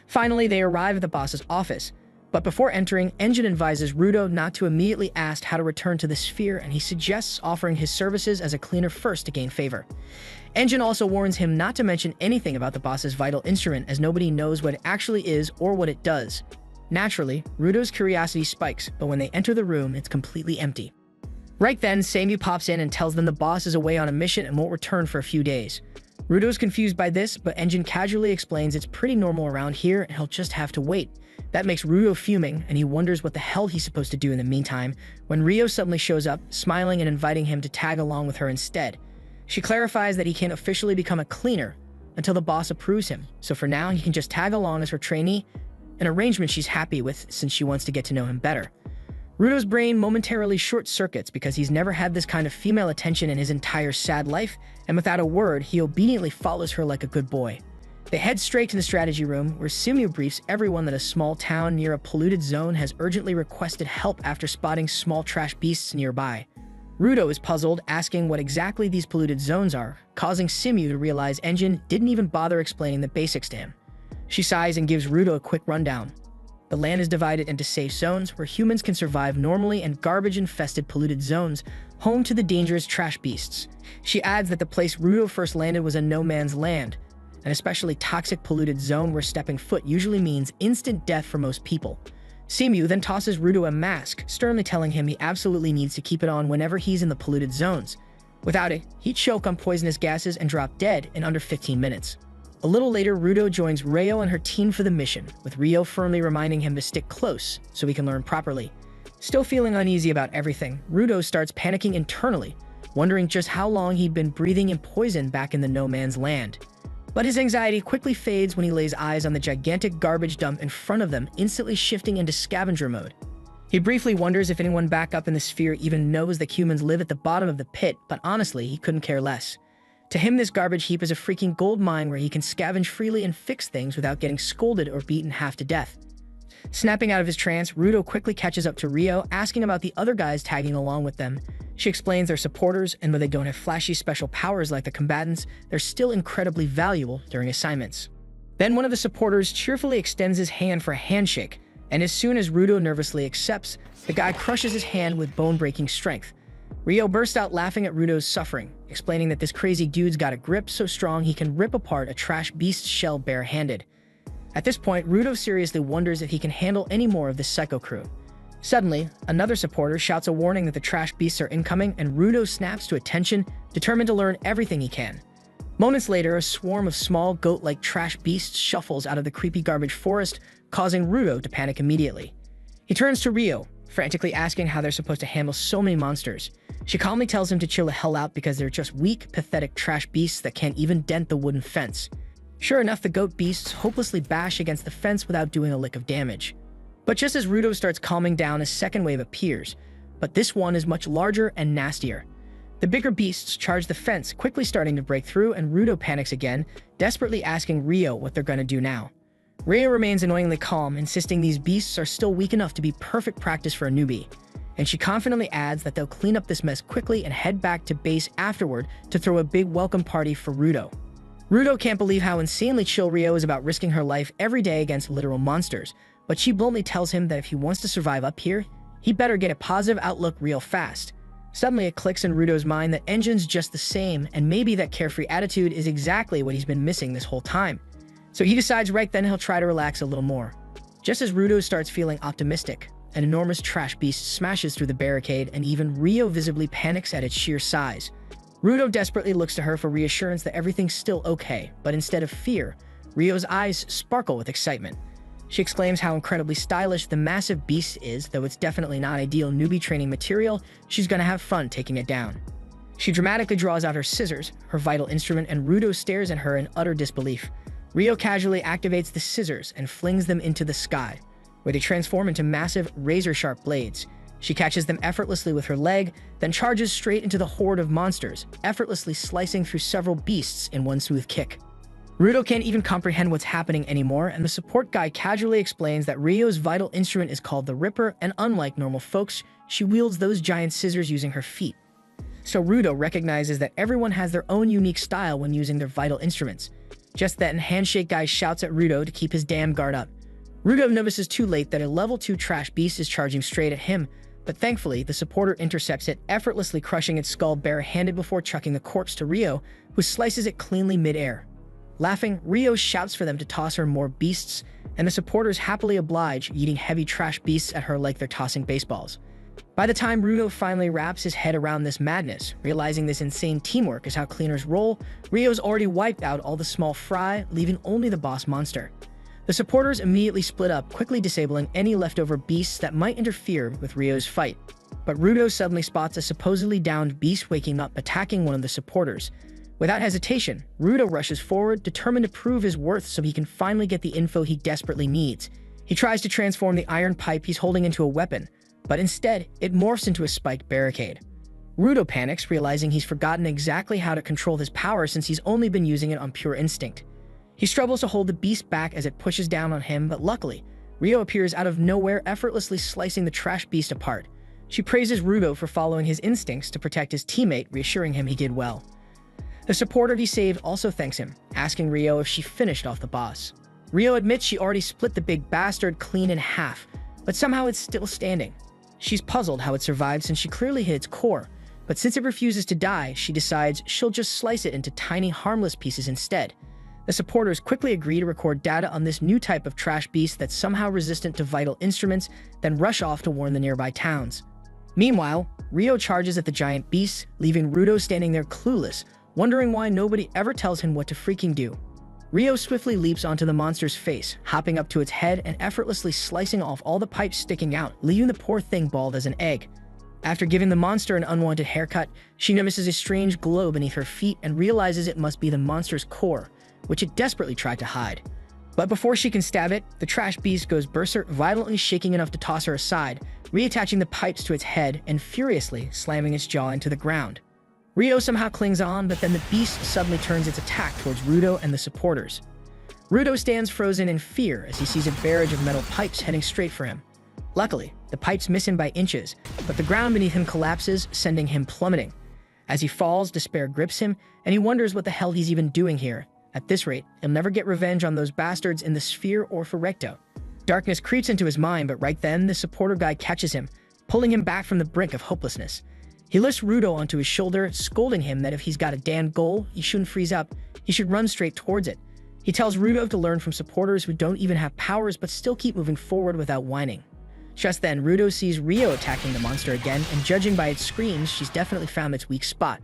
Finally, they arrive at the boss's office, but before entering, Engine advises Rudo not to immediately ask how to return to the sphere, and he suggests offering his services as a cleaner first to gain favor. Engine also warns him not to mention anything about the boss's vital instrument, as nobody knows what it actually is or what it does. Naturally, Rudo's curiosity spikes, but when they enter the room, it's completely empty. Right then, Sammy pops in and tells them the boss is away on a mission and won't return for a few days. Rudo's confused by this, but Engine casually explains it's pretty normal around here and he'll just have to wait. That makes Rudo fuming, and he wonders what the hell he's supposed to do in the meantime, when Rio suddenly shows up, smiling and inviting him to tag along with her instead. She clarifies that he can't officially become a cleaner until the boss approves him, so for now he can just tag along as her trainee, an arrangement she's happy with since she wants to get to know him better. Rudo's brain momentarily short-circuits because he's never had this kind of female attention in his entire sad life, and without a word, he obediently follows her like a good boy. They head straight to the strategy room, where Sumiu briefs everyone that a small town near a polluted zone has urgently requested help after spotting small trash beasts nearby. Rudo is puzzled, asking what exactly these polluted zones are, causing Sumiu to realize Engine didn't even bother explaining the basics to him. She sighs and gives Rudo a quick rundown. The land is divided into safe zones where humans can survive normally, and garbage-infested polluted zones home to the dangerous trash beasts. She adds that the place Rudo first landed was a no-man's land, an especially toxic polluted zone where stepping foot usually means instant death for most people. Sumiu then tosses Rudo a mask, sternly telling him he absolutely needs to keep it on whenever he's in the polluted zones. Without it, he'd choke on poisonous gases and drop dead in under 15 minutes. A little later, Rudo joins Rio and her team for the mission, with Rio firmly reminding him to stick close so he can learn properly. Still feeling uneasy about everything, Rudo starts panicking internally, wondering just how long he'd been breathing in poison back in the no-man's land. But his anxiety quickly fades when he lays eyes on the gigantic garbage dump in front of them, instantly shifting into scavenger mode. He briefly wonders if anyone back up in the sphere even knows that humans live at the bottom of the pit, but honestly, he couldn't care less. To him, this garbage heap is a freaking gold mine where he can scavenge freely and fix things without getting scolded or beaten half to death. Snapping out of his trance, Rudo quickly catches up to Rio, asking about the other guys tagging along with them. She explains they're supporters, and though they don't have flashy special powers like the combatants, they're still incredibly valuable during assignments. Then one of the supporters cheerfully extends his hand for a handshake, and as soon as Rudo nervously accepts, the guy crushes his hand with bone-breaking strength. Rio bursts out laughing at Rudo's suffering, explaining that this crazy dude's got a grip so strong he can rip apart a trash beast's shell bare-handed. At this point, Rudo seriously wonders if he can handle any more of this psycho crew. Suddenly, another supporter shouts a warning that the trash beasts are incoming, and Rudo snaps to attention, determined to learn everything he can. Moments later, a swarm of small goat-like trash beasts shuffles out of the creepy garbage forest, causing Rudo to panic immediately. He turns to Rio, frantically asking how they're supposed to handle so many monsters. She calmly tells him to chill the hell out because they're just weak, pathetic trash beasts that can't even dent the wooden fence. Sure enough, the goat beasts hopelessly bash against the fence without doing a lick of damage. But just as Rudo starts calming down, a second wave appears, but this one is much larger and nastier. The bigger beasts charge the fence, quickly starting to break through, and Rudo panics again, desperately asking Rio what they're gonna do now. Rio remains annoyingly calm, insisting these beasts are still weak enough to be perfect practice for a newbie, and she confidently adds that they'll clean up this mess quickly and head back to base afterward to throw a big welcome party for Rudo. Rudo can't believe how insanely chill Rio is about risking her life every day against literal monsters, but she bluntly tells him that if he wants to survive up here, he better get a positive outlook real fast. Suddenly it clicks in Rudo's mind that Engine's just the same, and maybe that carefree attitude is exactly what he's been missing this whole time. So he decides right then he'll try to relax a little more. Just as Rudo starts feeling optimistic, an enormous trash beast smashes through the barricade, and even Rio visibly panics at its sheer size. Rudo desperately looks to her for reassurance that everything's still okay, but instead of fear, Rio's eyes sparkle with excitement. She exclaims how incredibly stylish the massive beast is, though it's definitely not ideal newbie training material. She's gonna have fun taking it down. She dramatically draws out her scissors, her vital instrument, and Rudo stares at her in utter disbelief. Rio casually activates the scissors and flings them into the sky, where they transform into massive, razor-sharp blades. She catches them effortlessly with her leg, then charges straight into the horde of monsters, effortlessly slicing through several beasts in one smooth kick. Rudo can't even comprehend what's happening anymore, and the support guy casually explains that Ryo's vital instrument is called the Ripper, and unlike normal folks, she wields those giant scissors using her feet. So Rudo recognizes that everyone has their own unique style when using their vital instruments. Just then, Handshake Guy shouts at Rudo to keep his damn guard up. Rudo notices too late that a level 2 trash beast is charging straight at him, but thankfully, the supporter intercepts it, effortlessly crushing its skull bare-handed before chucking the corpse to Ryo, who slices it cleanly mid-air. Laughing, Ryo shouts for them to toss her more beasts, and the supporters happily oblige, yeeting heavy trash beasts at her like they're tossing baseballs. By the time Rudo finally wraps his head around this madness, realizing this insane teamwork is how cleaners roll, Ryo's already wiped out all the small fry, leaving only the boss monster. The supporters immediately split up, quickly disabling any leftover beasts that might interfere with Ryo's fight. But Rudo suddenly spots a supposedly downed beast waking up, attacking one of the supporters. Without hesitation, Rudo rushes forward, determined to prove his worth so he can finally get the info he desperately needs. He tries to transform the iron pipe he's holding into a weapon, but instead, it morphs into a spiked barricade. Rudo panics, realizing he's forgotten exactly how to control his power since he's only been using it on pure instinct. He struggles to hold the beast back as it pushes down on him, but luckily, Ryo appears out of nowhere, effortlessly slicing the trash beast apart. She praises Rudo for following his instincts to protect his teammate, reassuring him he did well. The supporter he saved also thanks him, asking Ryo if she finished off the boss. Ryo admits she already split the big bastard clean in half, but somehow it's still standing. She's puzzled how it survived since she clearly hit its core, but since it refuses to die, she decides she'll just slice it into tiny, harmless pieces instead. The supporters quickly agree to record data on this new type of trash beast that's somehow resistant to vital instruments, then rush off to warn the nearby towns. Meanwhile, Ryo charges at the giant beast, leaving Rudo standing there clueless, wondering why nobody ever tells him what to freaking do. Ryo swiftly leaps onto the monster's face, hopping up to its head and effortlessly slicing off all the pipes sticking out, leaving the poor thing bald as an egg. After giving the monster an unwanted haircut, she notices a strange glow beneath her feet and realizes it must be the monster's core, which it desperately tried to hide. But before she can stab it, the trash beast goes berserk, violently shaking enough to toss her aside, reattaching the pipes to its head and furiously slamming its jaw into the ground. Ryo somehow clings on, but then the beast suddenly turns its attack towards Rudo and the supporters. Rudo stands frozen in fear as he sees a barrage of metal pipes heading straight for him. Luckily, the pipes miss him by inches, but the ground beneath him collapses, sending him plummeting. As he falls, despair grips him, and he wonders what the hell he's even doing here. At this rate, he'll never get revenge on those bastards in the sphere or for Recto. Darkness creeps into his mind, but right then, the supporter guy catches him, pulling him back from the brink of hopelessness. He lifts Rudo onto his shoulder, scolding him that if he's got a damn goal, he shouldn't freeze up, he should run straight towards it. He tells Rudo to learn from supporters who don't even have powers but still keep moving forward without whining. Just then, Rudo sees Ryo attacking the monster again, and judging by its screams, she's definitely found its weak spot.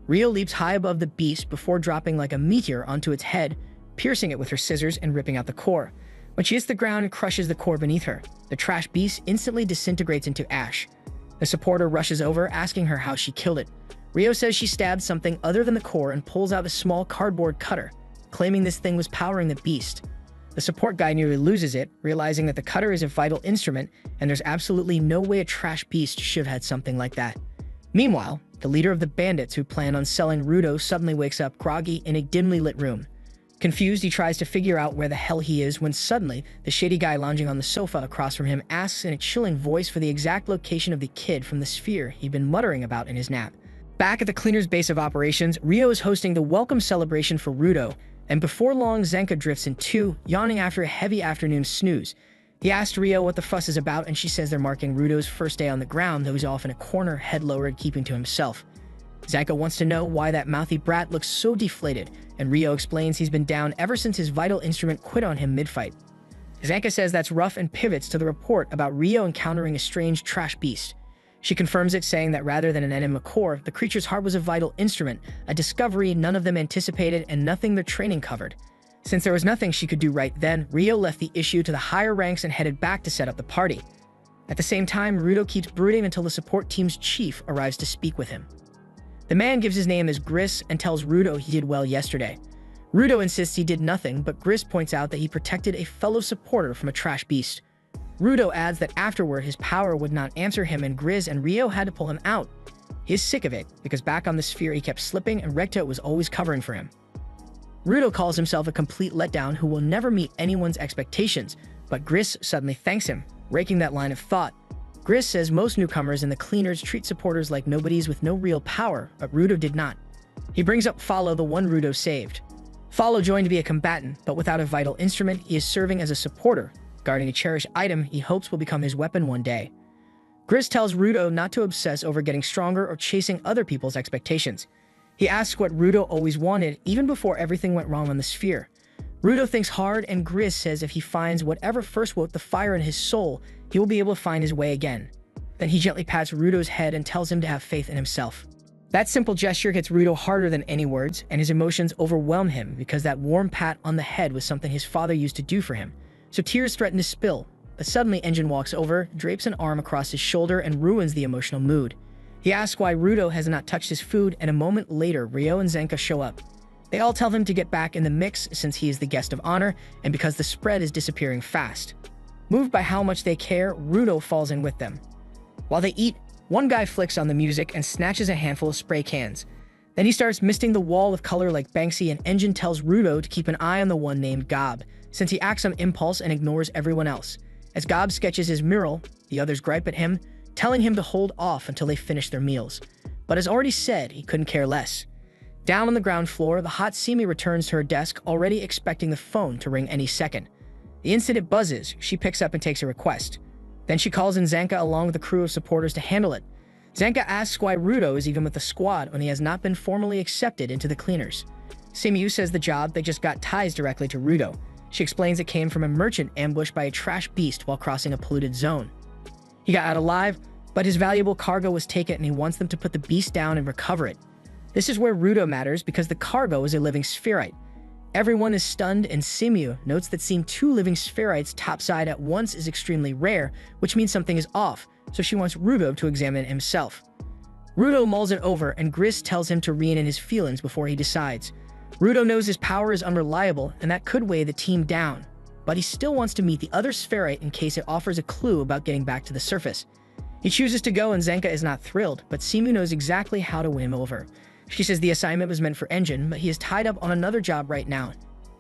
Ryo leaps high above the beast before dropping like a meteor onto its head, piercing it with her scissors and ripping out the core. When she hits the ground and crushes the core beneath her, the trash beast instantly disintegrates into ash. The supporter rushes over, asking her how she killed it. Ryo says she stabbed something other than the core and pulls out a small cardboard cutter, claiming this thing was powering the beast. The support guy nearly loses it, realizing that the cutter is a vital instrument, and there's absolutely no way a trash beast should have had something like that. Meanwhile, the leader of the bandits who plan on selling Rudo suddenly wakes up groggy in a dimly lit room. Confused, he tries to figure out where the hell he is when suddenly, the shady guy lounging on the sofa across from him asks in a chilling voice for the exact location of the kid from the sphere he'd been muttering about in his nap. Back at the cleaner's base of operations, Ryo is hosting the welcome celebration for Rudo, and before long, Zenka drifts in too, yawning after a heavy afternoon snooze. He asks Ryo what the fuss is about, and she says they're marking Rudo's first day on the ground, though he's off in a corner, head lowered, keeping to himself. Zenka wants to know why that mouthy brat looks so deflated, and Ryo explains he's been down ever since his vital instrument quit on him mid-fight. Zenka says that's rough and pivots to the report about Ryo encountering a strange trash beast. She confirms it, saying that rather than an enema core, the creature's heart was a vital instrument, a discovery none of them anticipated and nothing their training covered. Since there was nothing she could do right then, Ryo left the issue to the higher ranks and headed back to set up the party. At the same time, Rudo keeps brooding until the support team's chief arrives to speak with him. The man gives his name as Gris and tells Rudo he did well yesterday. Rudo insists he did nothing, but Gris points out that he protected a fellow supporter from a trash beast. Rudo adds that afterward his power would not answer him and Gris and Ryo had to pull him out. He is sick of it, because back on the sphere he kept slipping and Recto was always covering for him. Rudo calls himself a complete letdown who will never meet anyone's expectations, but Gris suddenly thanks him, breaking that line of thought. Gris says most newcomers in the cleaners treat supporters like nobodies with no real power, but Rudo did not. He brings up Follow, the one Rudo saved. Follow joined to be a combatant, but without a vital instrument, he is serving as a supporter, guarding a cherished item he hopes will become his weapon one day. Gris tells Rudo not to obsess over getting stronger or chasing other people's expectations. He asks what Rudo always wanted, even before everything went wrong on the sphere. Rudo thinks hard, and Gris says if he finds whatever first woke the fire in his soul, he will be able to find his way again. Then he gently pats Rudo's head and tells him to have faith in himself. That simple gesture hits Rudo harder than any words, and his emotions overwhelm him because that warm pat on the head was something his father used to do for him. So tears threaten to spill, but suddenly Engine walks over, drapes an arm across his shoulder, and ruins the emotional mood. He asks why Rudo has not touched his food, and a moment later, Ryo and Zenka show up. They all tell him to get back in the mix since he is the guest of honor, and because the spread is disappearing fast. Moved by how much they care, Rudo falls in with them. While they eat, one guy flicks on the music and snatches a handful of spray cans. Then he starts misting the wall of color like Banksy, and Engine tells Rudo to keep an eye on the one named Gob, since he acts on impulse and ignores everyone else. As Gob sketches his mural, the others gripe at him, telling him to hold off until they finish their meals. But as already said, he couldn't care less. Down on the ground floor, the hot Simi returns to her desk, already expecting the phone to ring any second. The instant it buzzes, she picks up and takes a request. Then she calls in Zanka along with a crew of supporters to handle it. Zanka asks why Rudo is even with the squad when he has not been formally accepted into the cleaners. Simiyu says the job they just got ties directly to Rudo. She explains it came from a merchant ambushed by a trash beast while crossing a polluted zone. He got out alive, but his valuable cargo was taken and he wants them to put the beast down and recover it. This is where Rudo matters because the cargo is a living spherite. Everyone is stunned, and Simiyu notes that seeing two living spherites topside at once is extremely rare, which means something is off, so she wants Rudo to examine it himself. Rudo mulls it over, and Gris tells him to rein in his feelings before he decides. Rudo knows his power is unreliable, and that could weigh the team down, but he still wants to meet the other spherite in case it offers a clue about getting back to the surface. He chooses to go, and Zenka is not thrilled, but Simiyu knows exactly how to win him over. She says the assignment was meant for Engine, but he is tied up on another job right now,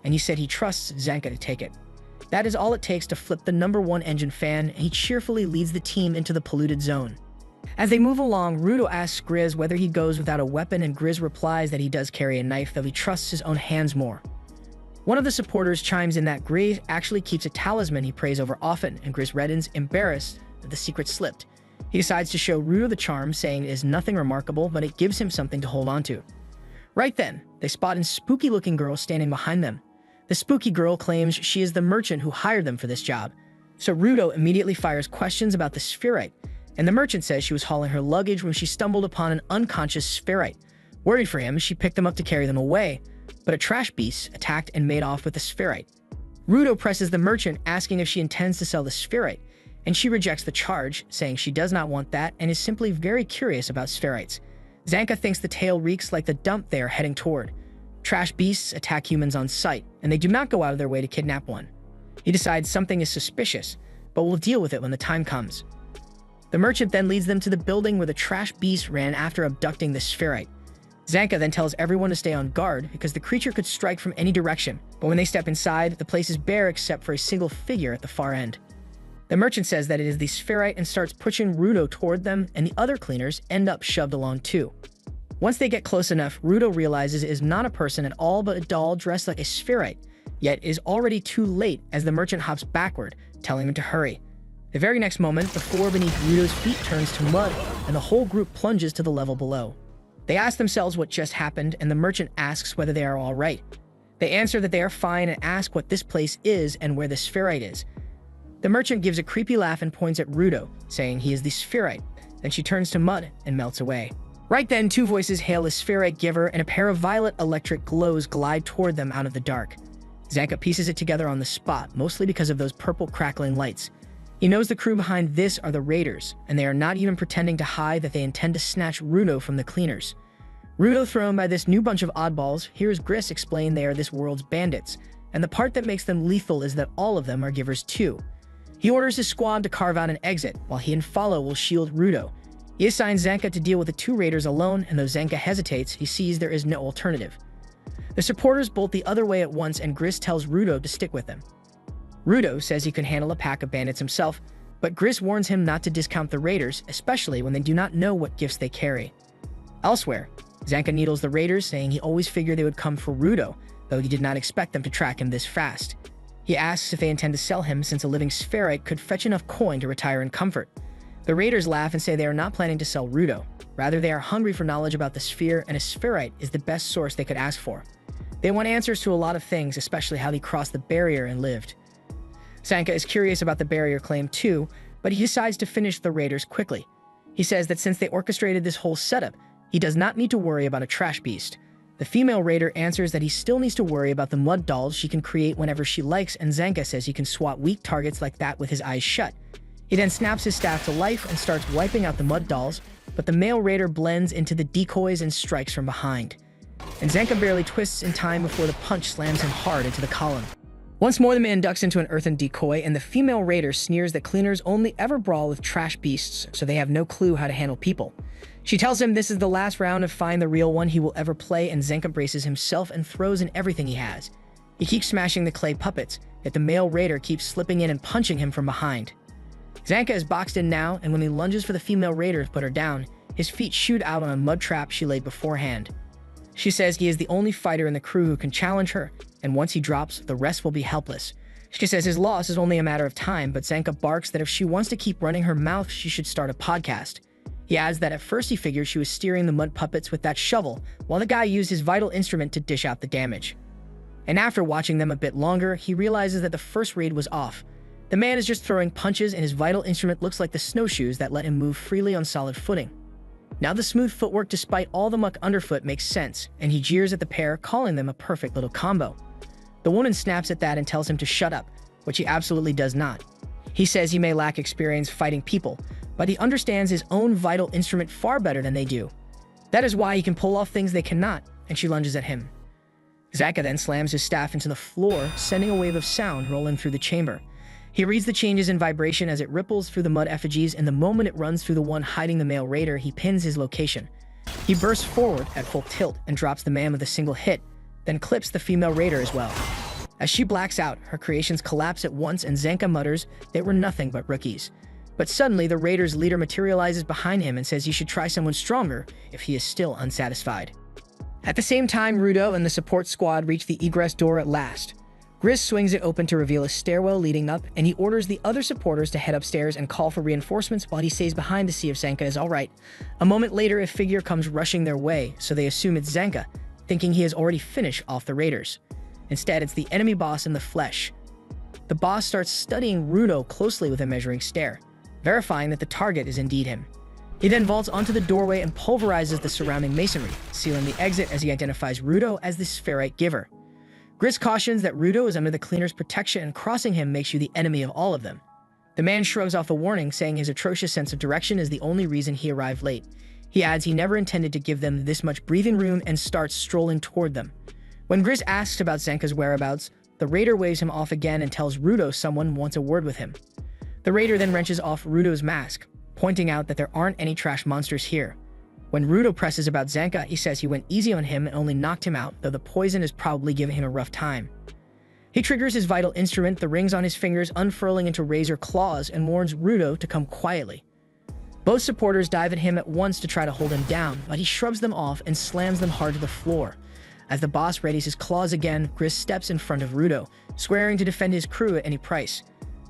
and he said he trusts Zanka to take it. That is all it takes to flip the #1 Engine fan, and he cheerfully leads the team into the polluted zone. As they move along, Rudo asks Gris whether he goes without a weapon, and Gris replies that he does carry a knife, though he trusts his own hands more. One of the supporters chimes in that Gris actually keeps a talisman he prays over often, and Gris reddens, embarrassed that the secret slipped. He decides to show Rudo the charm, saying it is nothing remarkable, but it gives him something to hold on to. Right then, they spot a spooky-looking girl standing behind them. The spooky girl claims she is the merchant who hired them for this job. So Rudo immediately fires questions about the spherite, and the merchant says she was hauling her luggage when she stumbled upon an unconscious spherite. Worried for him, she picked them up to carry them away, but a trash beast attacked and made off with the spherite. Rudo presses the merchant, asking if she intends to sell the spherite, and she rejects the charge, saying she does not want that and is simply very curious about spherites. Zanka thinks the tale reeks like the dump they are heading toward. Trash beasts attack humans on sight, and they do not go out of their way to kidnap one. He decides something is suspicious, but will deal with it when the time comes. The merchant then leads them to the building where the trash beast ran after abducting the spherite. Zanka then tells everyone to stay on guard because the creature could strike from any direction, but when they step inside, the place is bare except for a single figure at the far end. The merchant says that it is the spherite and starts pushing Rudo toward them, and the other cleaners end up shoved along too. Once they get close enough, Rudo realizes it is not a person at all but a doll dressed like a spherite, yet is already too late as the merchant hops backward, telling him to hurry. The very next moment, the floor beneath Rudo's feet turns to mud, and the whole group plunges to the level below. They ask themselves what just happened, and the merchant asks whether they are all right. They answer that they are fine and ask what this place is and where the spherite is. The merchant gives a creepy laugh and points at Rudo, saying he is the spherite. Then she turns to mud and melts away. Right then, two voices hail the spherite giver, and a pair of violet electric glows glide toward them out of the dark. Zanka pieces it together on the spot, mostly because of those purple crackling lights. He knows the crew behind this are the raiders, and they are not even pretending to hide that they intend to snatch Rudo from the cleaners. Rudo, thrown by this new bunch of oddballs, hears Gris explain they are this world's bandits, and the part that makes them lethal is that all of them are givers too. He orders his squad to carve out an exit, while he and Follow will shield Rudo. He assigns Zanka to deal with the two raiders alone, and though Zanka hesitates, he sees there is no alternative. The supporters bolt the other way at once, and Gris tells Rudo to stick with them. Rudo says he can handle a pack of bandits himself, but Gris warns him not to discount the raiders, especially when they do not know what gifts they carry. Elsewhere, Zanka needles the raiders, saying he always figured they would come for Rudo, though he did not expect them to track him this fast. He asks if they intend to sell him, since a living spherite could fetch enough coin to retire in comfort. The raiders laugh and say they are not planning to sell Rudo. Rather, they are hungry for knowledge about the sphere, and a spherite is the best source they could ask for. They want answers to a lot of things, especially how he crossed the barrier and lived. Zanka is curious about the barrier claim too, but he decides to finish the raiders quickly. He says that since they orchestrated this whole setup, he does not need to worry about a trash beast. The female raider answers that he still needs to worry about the mud dolls she can create whenever she likes, and Zanka says he can swat weak targets like that with his eyes shut. He then snaps his staff to life and starts wiping out the mud dolls, but the male raider blends into the decoys and strikes from behind. And Zanka barely twists in time before the punch slams him hard into the column. Once more, the man ducks into an earthen decoy, and the female raider sneers that cleaners only ever brawl with trash beasts, so they have no clue how to handle people. She tells him this is the last round of Find the Real One he will ever play, and Zanka braces himself and throws in everything he has. He keeps smashing the clay puppets, yet the male raider keeps slipping in and punching him from behind. Zanka is boxed in now, and when he lunges for the female raider to put her down, his feet shoot out on a mud trap she laid beforehand. She says he is the only fighter in the crew who can challenge her, and once he drops, the rest will be helpless. She says his loss is only a matter of time, but Zanka barks that if she wants to keep running her mouth, she should start a podcast. He adds that at first he figured she was steering the mud puppets with that shovel, while the guy used his vital instrument to dish out the damage. And after watching them a bit longer, he realizes that the first read was off. The man is just throwing punches, and his vital instrument looks like the snowshoes that let him move freely on solid footing. Now the smooth footwork despite all the muck underfoot makes sense, and he jeers at the pair, calling them a perfect little combo. The woman snaps at that and tells him to shut up, which he absolutely does not. He says he may lack experience fighting people, but he understands his own vital instrument far better than they do. That is why he can pull off things they cannot, and she lunges at him. Zanka then slams his staff into the floor, sending a wave of sound rolling through the chamber. He reads the changes in vibration as it ripples through the mud effigies, and the moment it runs through the one hiding the male raider, he pins his location. He bursts forward at full tilt and drops the man with a single hit, then clips the female raider as well. As she blacks out, her creations collapse at once, and Zanka mutters they were nothing but rookies. But suddenly, the raider's leader materializes behind him and says he should try someone stronger if he is still unsatisfied. At the same time, Rudo and the support squad reach the egress door at last. Gris swings it open to reveal a stairwell leading up, and he orders the other supporters to head upstairs and call for reinforcements while he stays behind to see if Zanka is alright. A moment later, a figure comes rushing their way, so they assume it's Zanka, thinking he has already finished off the raiders. Instead, it's the enemy boss in the flesh. The boss starts studying Rudo closely with a measuring stare, verifying that the target is indeed him. He then vaults onto the doorway and pulverizes the surrounding masonry, sealing the exit as he identifies Rudo as the spherite giver. Gris cautions that Rudo is under the cleaner's protection, and crossing him makes you the enemy of all of them. The man shrugs off the warning, saying his atrocious sense of direction is the only reason he arrived late. He adds he never intended to give them this much breathing room and starts strolling toward them. When Gris asks about Zanka's whereabouts, the raider waves him off again and tells Rudo someone wants a word with him. The raider then wrenches off Rudo's mask, pointing out that there aren't any trash monsters here. When Rudo presses about Zanka, he says he went easy on him and only knocked him out, though the poison is probably giving him a rough time. He triggers his vital instrument, the rings on his fingers unfurling into razor claws, and warns Rudo to come quietly. Both supporters dive at him at once to try to hold him down, but he shrugs them off and slams them hard to the floor. As the boss readies his claws again, Gris steps in front of Rudo, swearing to defend his crew at any price.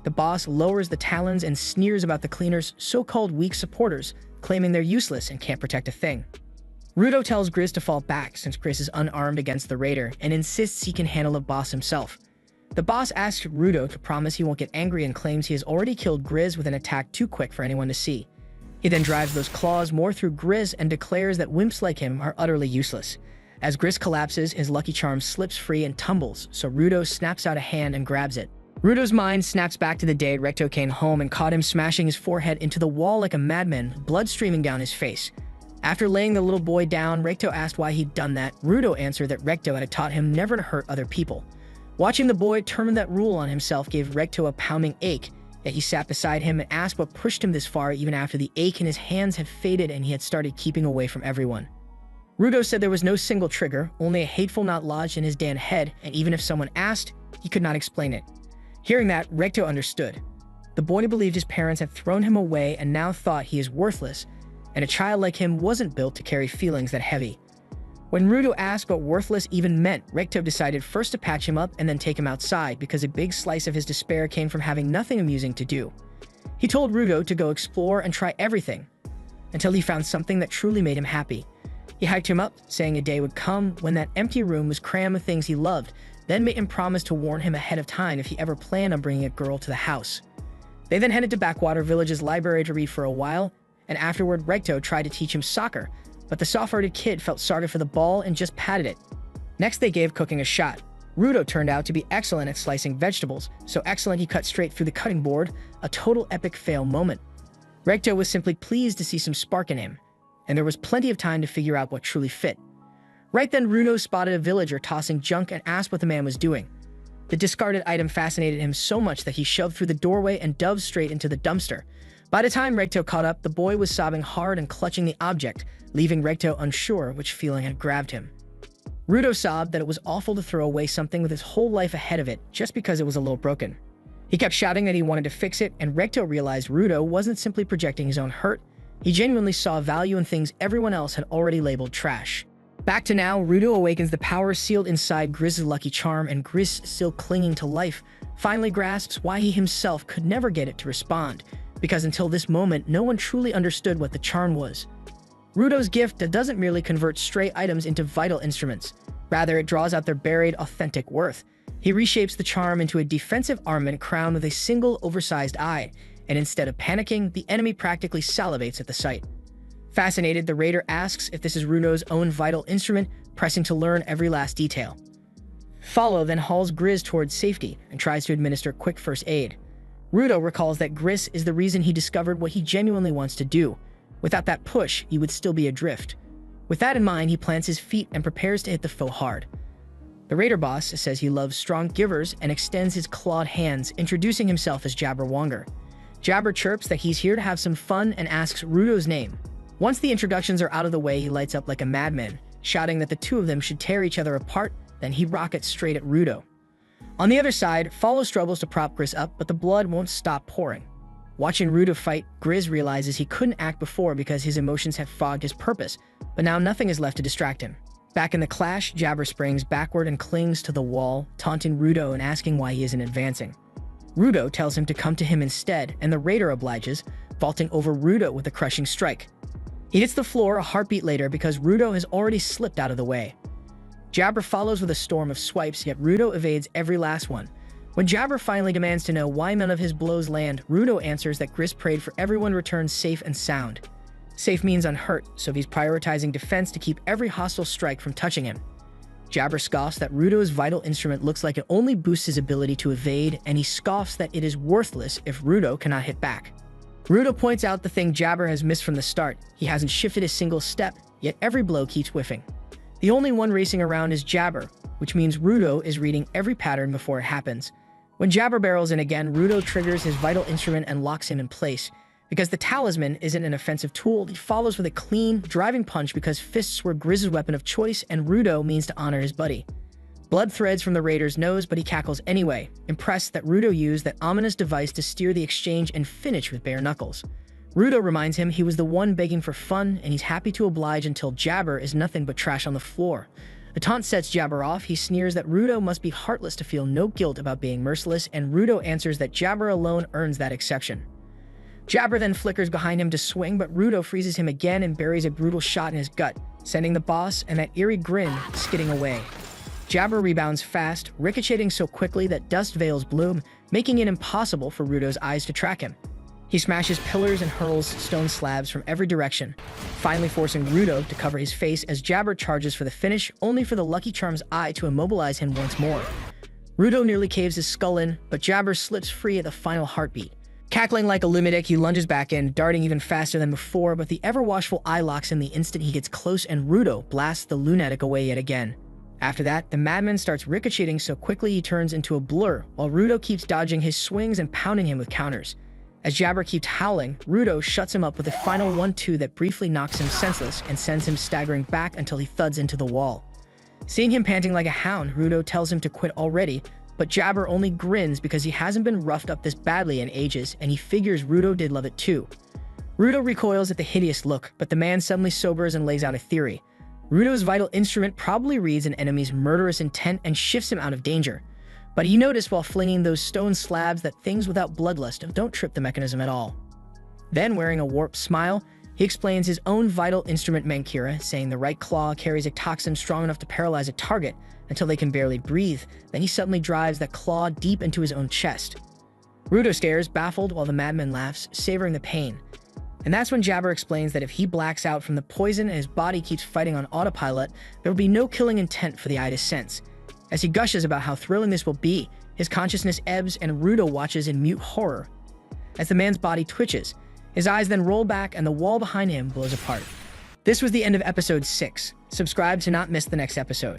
The boss lowers the talons and sneers about the cleaner's so-called weak supporters, claiming they're useless and can't protect a thing. Rudo tells Gris to fall back since Gris is unarmed against the raider and insists he can handle the boss himself. The boss asks Rudo to promise he won't get angry and claims he has already killed Gris with an attack too quick for anyone to see. He then drives those claws more through Gris and declares that wimps like him are utterly useless. As Gris collapses, his lucky charm slips free and tumbles, so Rudo snaps out a hand and grabs it. Rudo's mind snaps back to the day Recto came home and caught him smashing his forehead into the wall like a madman, blood streaming down his face. After laying the little boy down, Recto asked why he'd done that. Rudo answered that Recto had taught him never to hurt other people. Watching the boy turn that rule on himself gave Recto a pounding ache, yet he sat beside him and asked what pushed him this far even after the ache in his hands had faded and he had started keeping away from everyone. Rudo said there was no single trigger, only a hateful knot lodged in his damn head, and even if someone asked, he could not explain it. Hearing that, Recto understood. The boy believed his parents had thrown him away and now thought he is worthless, and a child like him wasn't built to carry feelings that heavy. When Rudo asked what worthless even meant, Recto decided first to patch him up and then take him outside because a big slice of his despair came from having nothing amusing to do. He told Rudo to go explore and try everything, until he found something that truly made him happy. He hyped him up, saying a day would come when that empty room was crammed with things he loved, then made him promise to warn him ahead of time if he ever planned on bringing a girl to the house. They then headed to Backwater Village's library to read for a while, and afterward Recto tried to teach him soccer, but the soft-hearted kid felt sorry for the ball and just patted it. Next they gave cooking a shot. Rudo turned out to be excellent at slicing vegetables, so excellent he cut straight through the cutting board, a total epic fail moment. Recto was simply pleased to see some spark in him, and there was plenty of time to figure out what truly fit. Right then Rudo spotted a villager tossing junk and asked what the man was doing. The discarded item fascinated him so much that he shoved through the doorway and dove straight into the dumpster. By the time Recto caught up, the boy was sobbing hard and clutching the object, leaving Recto unsure which feeling had grabbed him. Rudo sobbed that it was awful to throw away something with his whole life ahead of it just because it was a little broken. He kept shouting that he wanted to fix it, and Recto realized Rudo wasn't simply projecting his own hurt. He genuinely saw value in things everyone else had already labeled trash. Back to now, Rudo awakens the power sealed inside Grizz's lucky charm, and Grizz, still clinging to life, finally grasps why he himself could never get it to respond, because until this moment, no one truly understood what the charm was. Rudo's gift doesn't merely convert stray items into vital instruments. Rather, it draws out their buried, authentic worth. He reshapes the charm into a defensive armament crowned with a single oversized eye, and instead of panicking, the enemy practically salivates at the sight. Fascinated, the raider asks if this is Rudo's own vital instrument, pressing to learn every last detail. Follow then hauls Grizz towards safety and tries to administer quick first aid. Rudo recalls that Grizz is the reason he discovered what he genuinely wants to do. Without that push, he would still be adrift. With that in mind, he plants his feet and prepares to hit the foe hard. The raider boss says he loves strong givers and extends his clawed hands, introducing himself as Jabberwonger. Jabber chirps that he's here to have some fun and asks Rudo's name. Once the introductions are out of the way, he lights up like a madman, shouting that the two of them should tear each other apart, then he rockets straight at Rudo. On the other side, Follow struggles to prop Grizz up, but the blood won't stop pouring. Watching Rudo fight, Grizz realizes he couldn't act before because his emotions have fogged his purpose, but now nothing is left to distract him. Back in the clash, Jabber springs backward and clings to the wall, taunting Rudo and asking why he isn't advancing. Rudo tells him to come to him instead, and the raider obliges, vaulting over Rudo with a crushing strike. He hits the floor a heartbeat later because Rudo has already slipped out of the way. Jabber follows with a storm of swipes, yet Rudo evades every last one. When Jabber finally demands to know why none of his blows land, Rudo answers that Grizz prayed for everyone returned safe and sound. Safe means unhurt, so he's prioritizing defense to keep every hostile strike from touching him. Jabber scoffs that Rudo's vital instrument looks like it only boosts his ability to evade, and he scoffs that it is worthless if Rudo cannot hit back. Rudo points out the thing Jabber has missed from the start. He hasn't shifted a single step, yet every blow keeps whiffing. The only one racing around is Jabber, which means Rudo is reading every pattern before it happens. When Jabber barrels in again, Rudo triggers his vital instrument and locks him in place. Because the talisman isn't an offensive tool, he follows with a clean, driving punch because fists were Grizz's weapon of choice and Rudo means to honor his buddy. Blood threads from the raider's nose, but he cackles anyway, impressed that Rudo used that ominous device to steer the exchange and finish with bare knuckles. Rudo reminds him he was the one begging for fun, and he's happy to oblige until Jabber is nothing but trash on the floor. The taunt sets Jabber off. He sneers that Rudo must be heartless to feel no guilt about being merciless, and Rudo answers that Jabber alone earns that exception. Jabber then flickers behind him to swing, but Rudo freezes him again and buries a brutal shot in his gut, sending the boss and that eerie grin skidding away. Jabber rebounds fast, ricocheting so quickly that dust veils bloom, making it impossible for Rudo's eyes to track him. He smashes pillars and hurls stone slabs from every direction, finally forcing Rudo to cover his face as Jabber charges for the finish, only for the Lucky Charm's eye to immobilize him once more. Rudo nearly caves his skull in, but Jabber slips free at the final heartbeat. Cackling like a lunatic, he lunges back in, darting even faster than before, but the ever-watchful eye locks him the instant he gets close, and Rudo blasts the lunatic away yet again. After that, the madman starts ricocheting so quickly he turns into a blur, while Rudo keeps dodging his swings and pounding him with counters. As Jabber keeps howling, Rudo shuts him up with a final 1-2 that briefly knocks him senseless and sends him staggering back until he thuds into the wall. Seeing him panting like a hound, Rudo tells him to quit already, but Jabber only grins because he hasn't been roughed up this badly in ages, and he figures Rudo did love it too. Rudo recoils at the hideous look, but the man suddenly sobers and lays out a theory. Rudo's vital instrument probably reads an enemy's murderous intent and shifts him out of danger. But he noticed while flinging those stone slabs that things without bloodlust don't trip the mechanism at all. Then, wearing a warped smile, he explains his own vital instrument Mankira, saying the right claw carries a toxin strong enough to paralyze a target until they can barely breathe. Then he suddenly drives that claw deep into his own chest. Rudo stares, baffled, while the madman laughs, savoring the pain. And that's when Jabber explains that if he blacks out from the poison and his body keeps fighting on autopilot, there will be no killing intent for the eye to sense. As he gushes about how thrilling this will be, his consciousness ebbs and Rudo watches in mute horror. As the man's body twitches, his eyes then roll back and the wall behind him blows apart. This was the end of episode 6. Subscribe to not miss the next episode.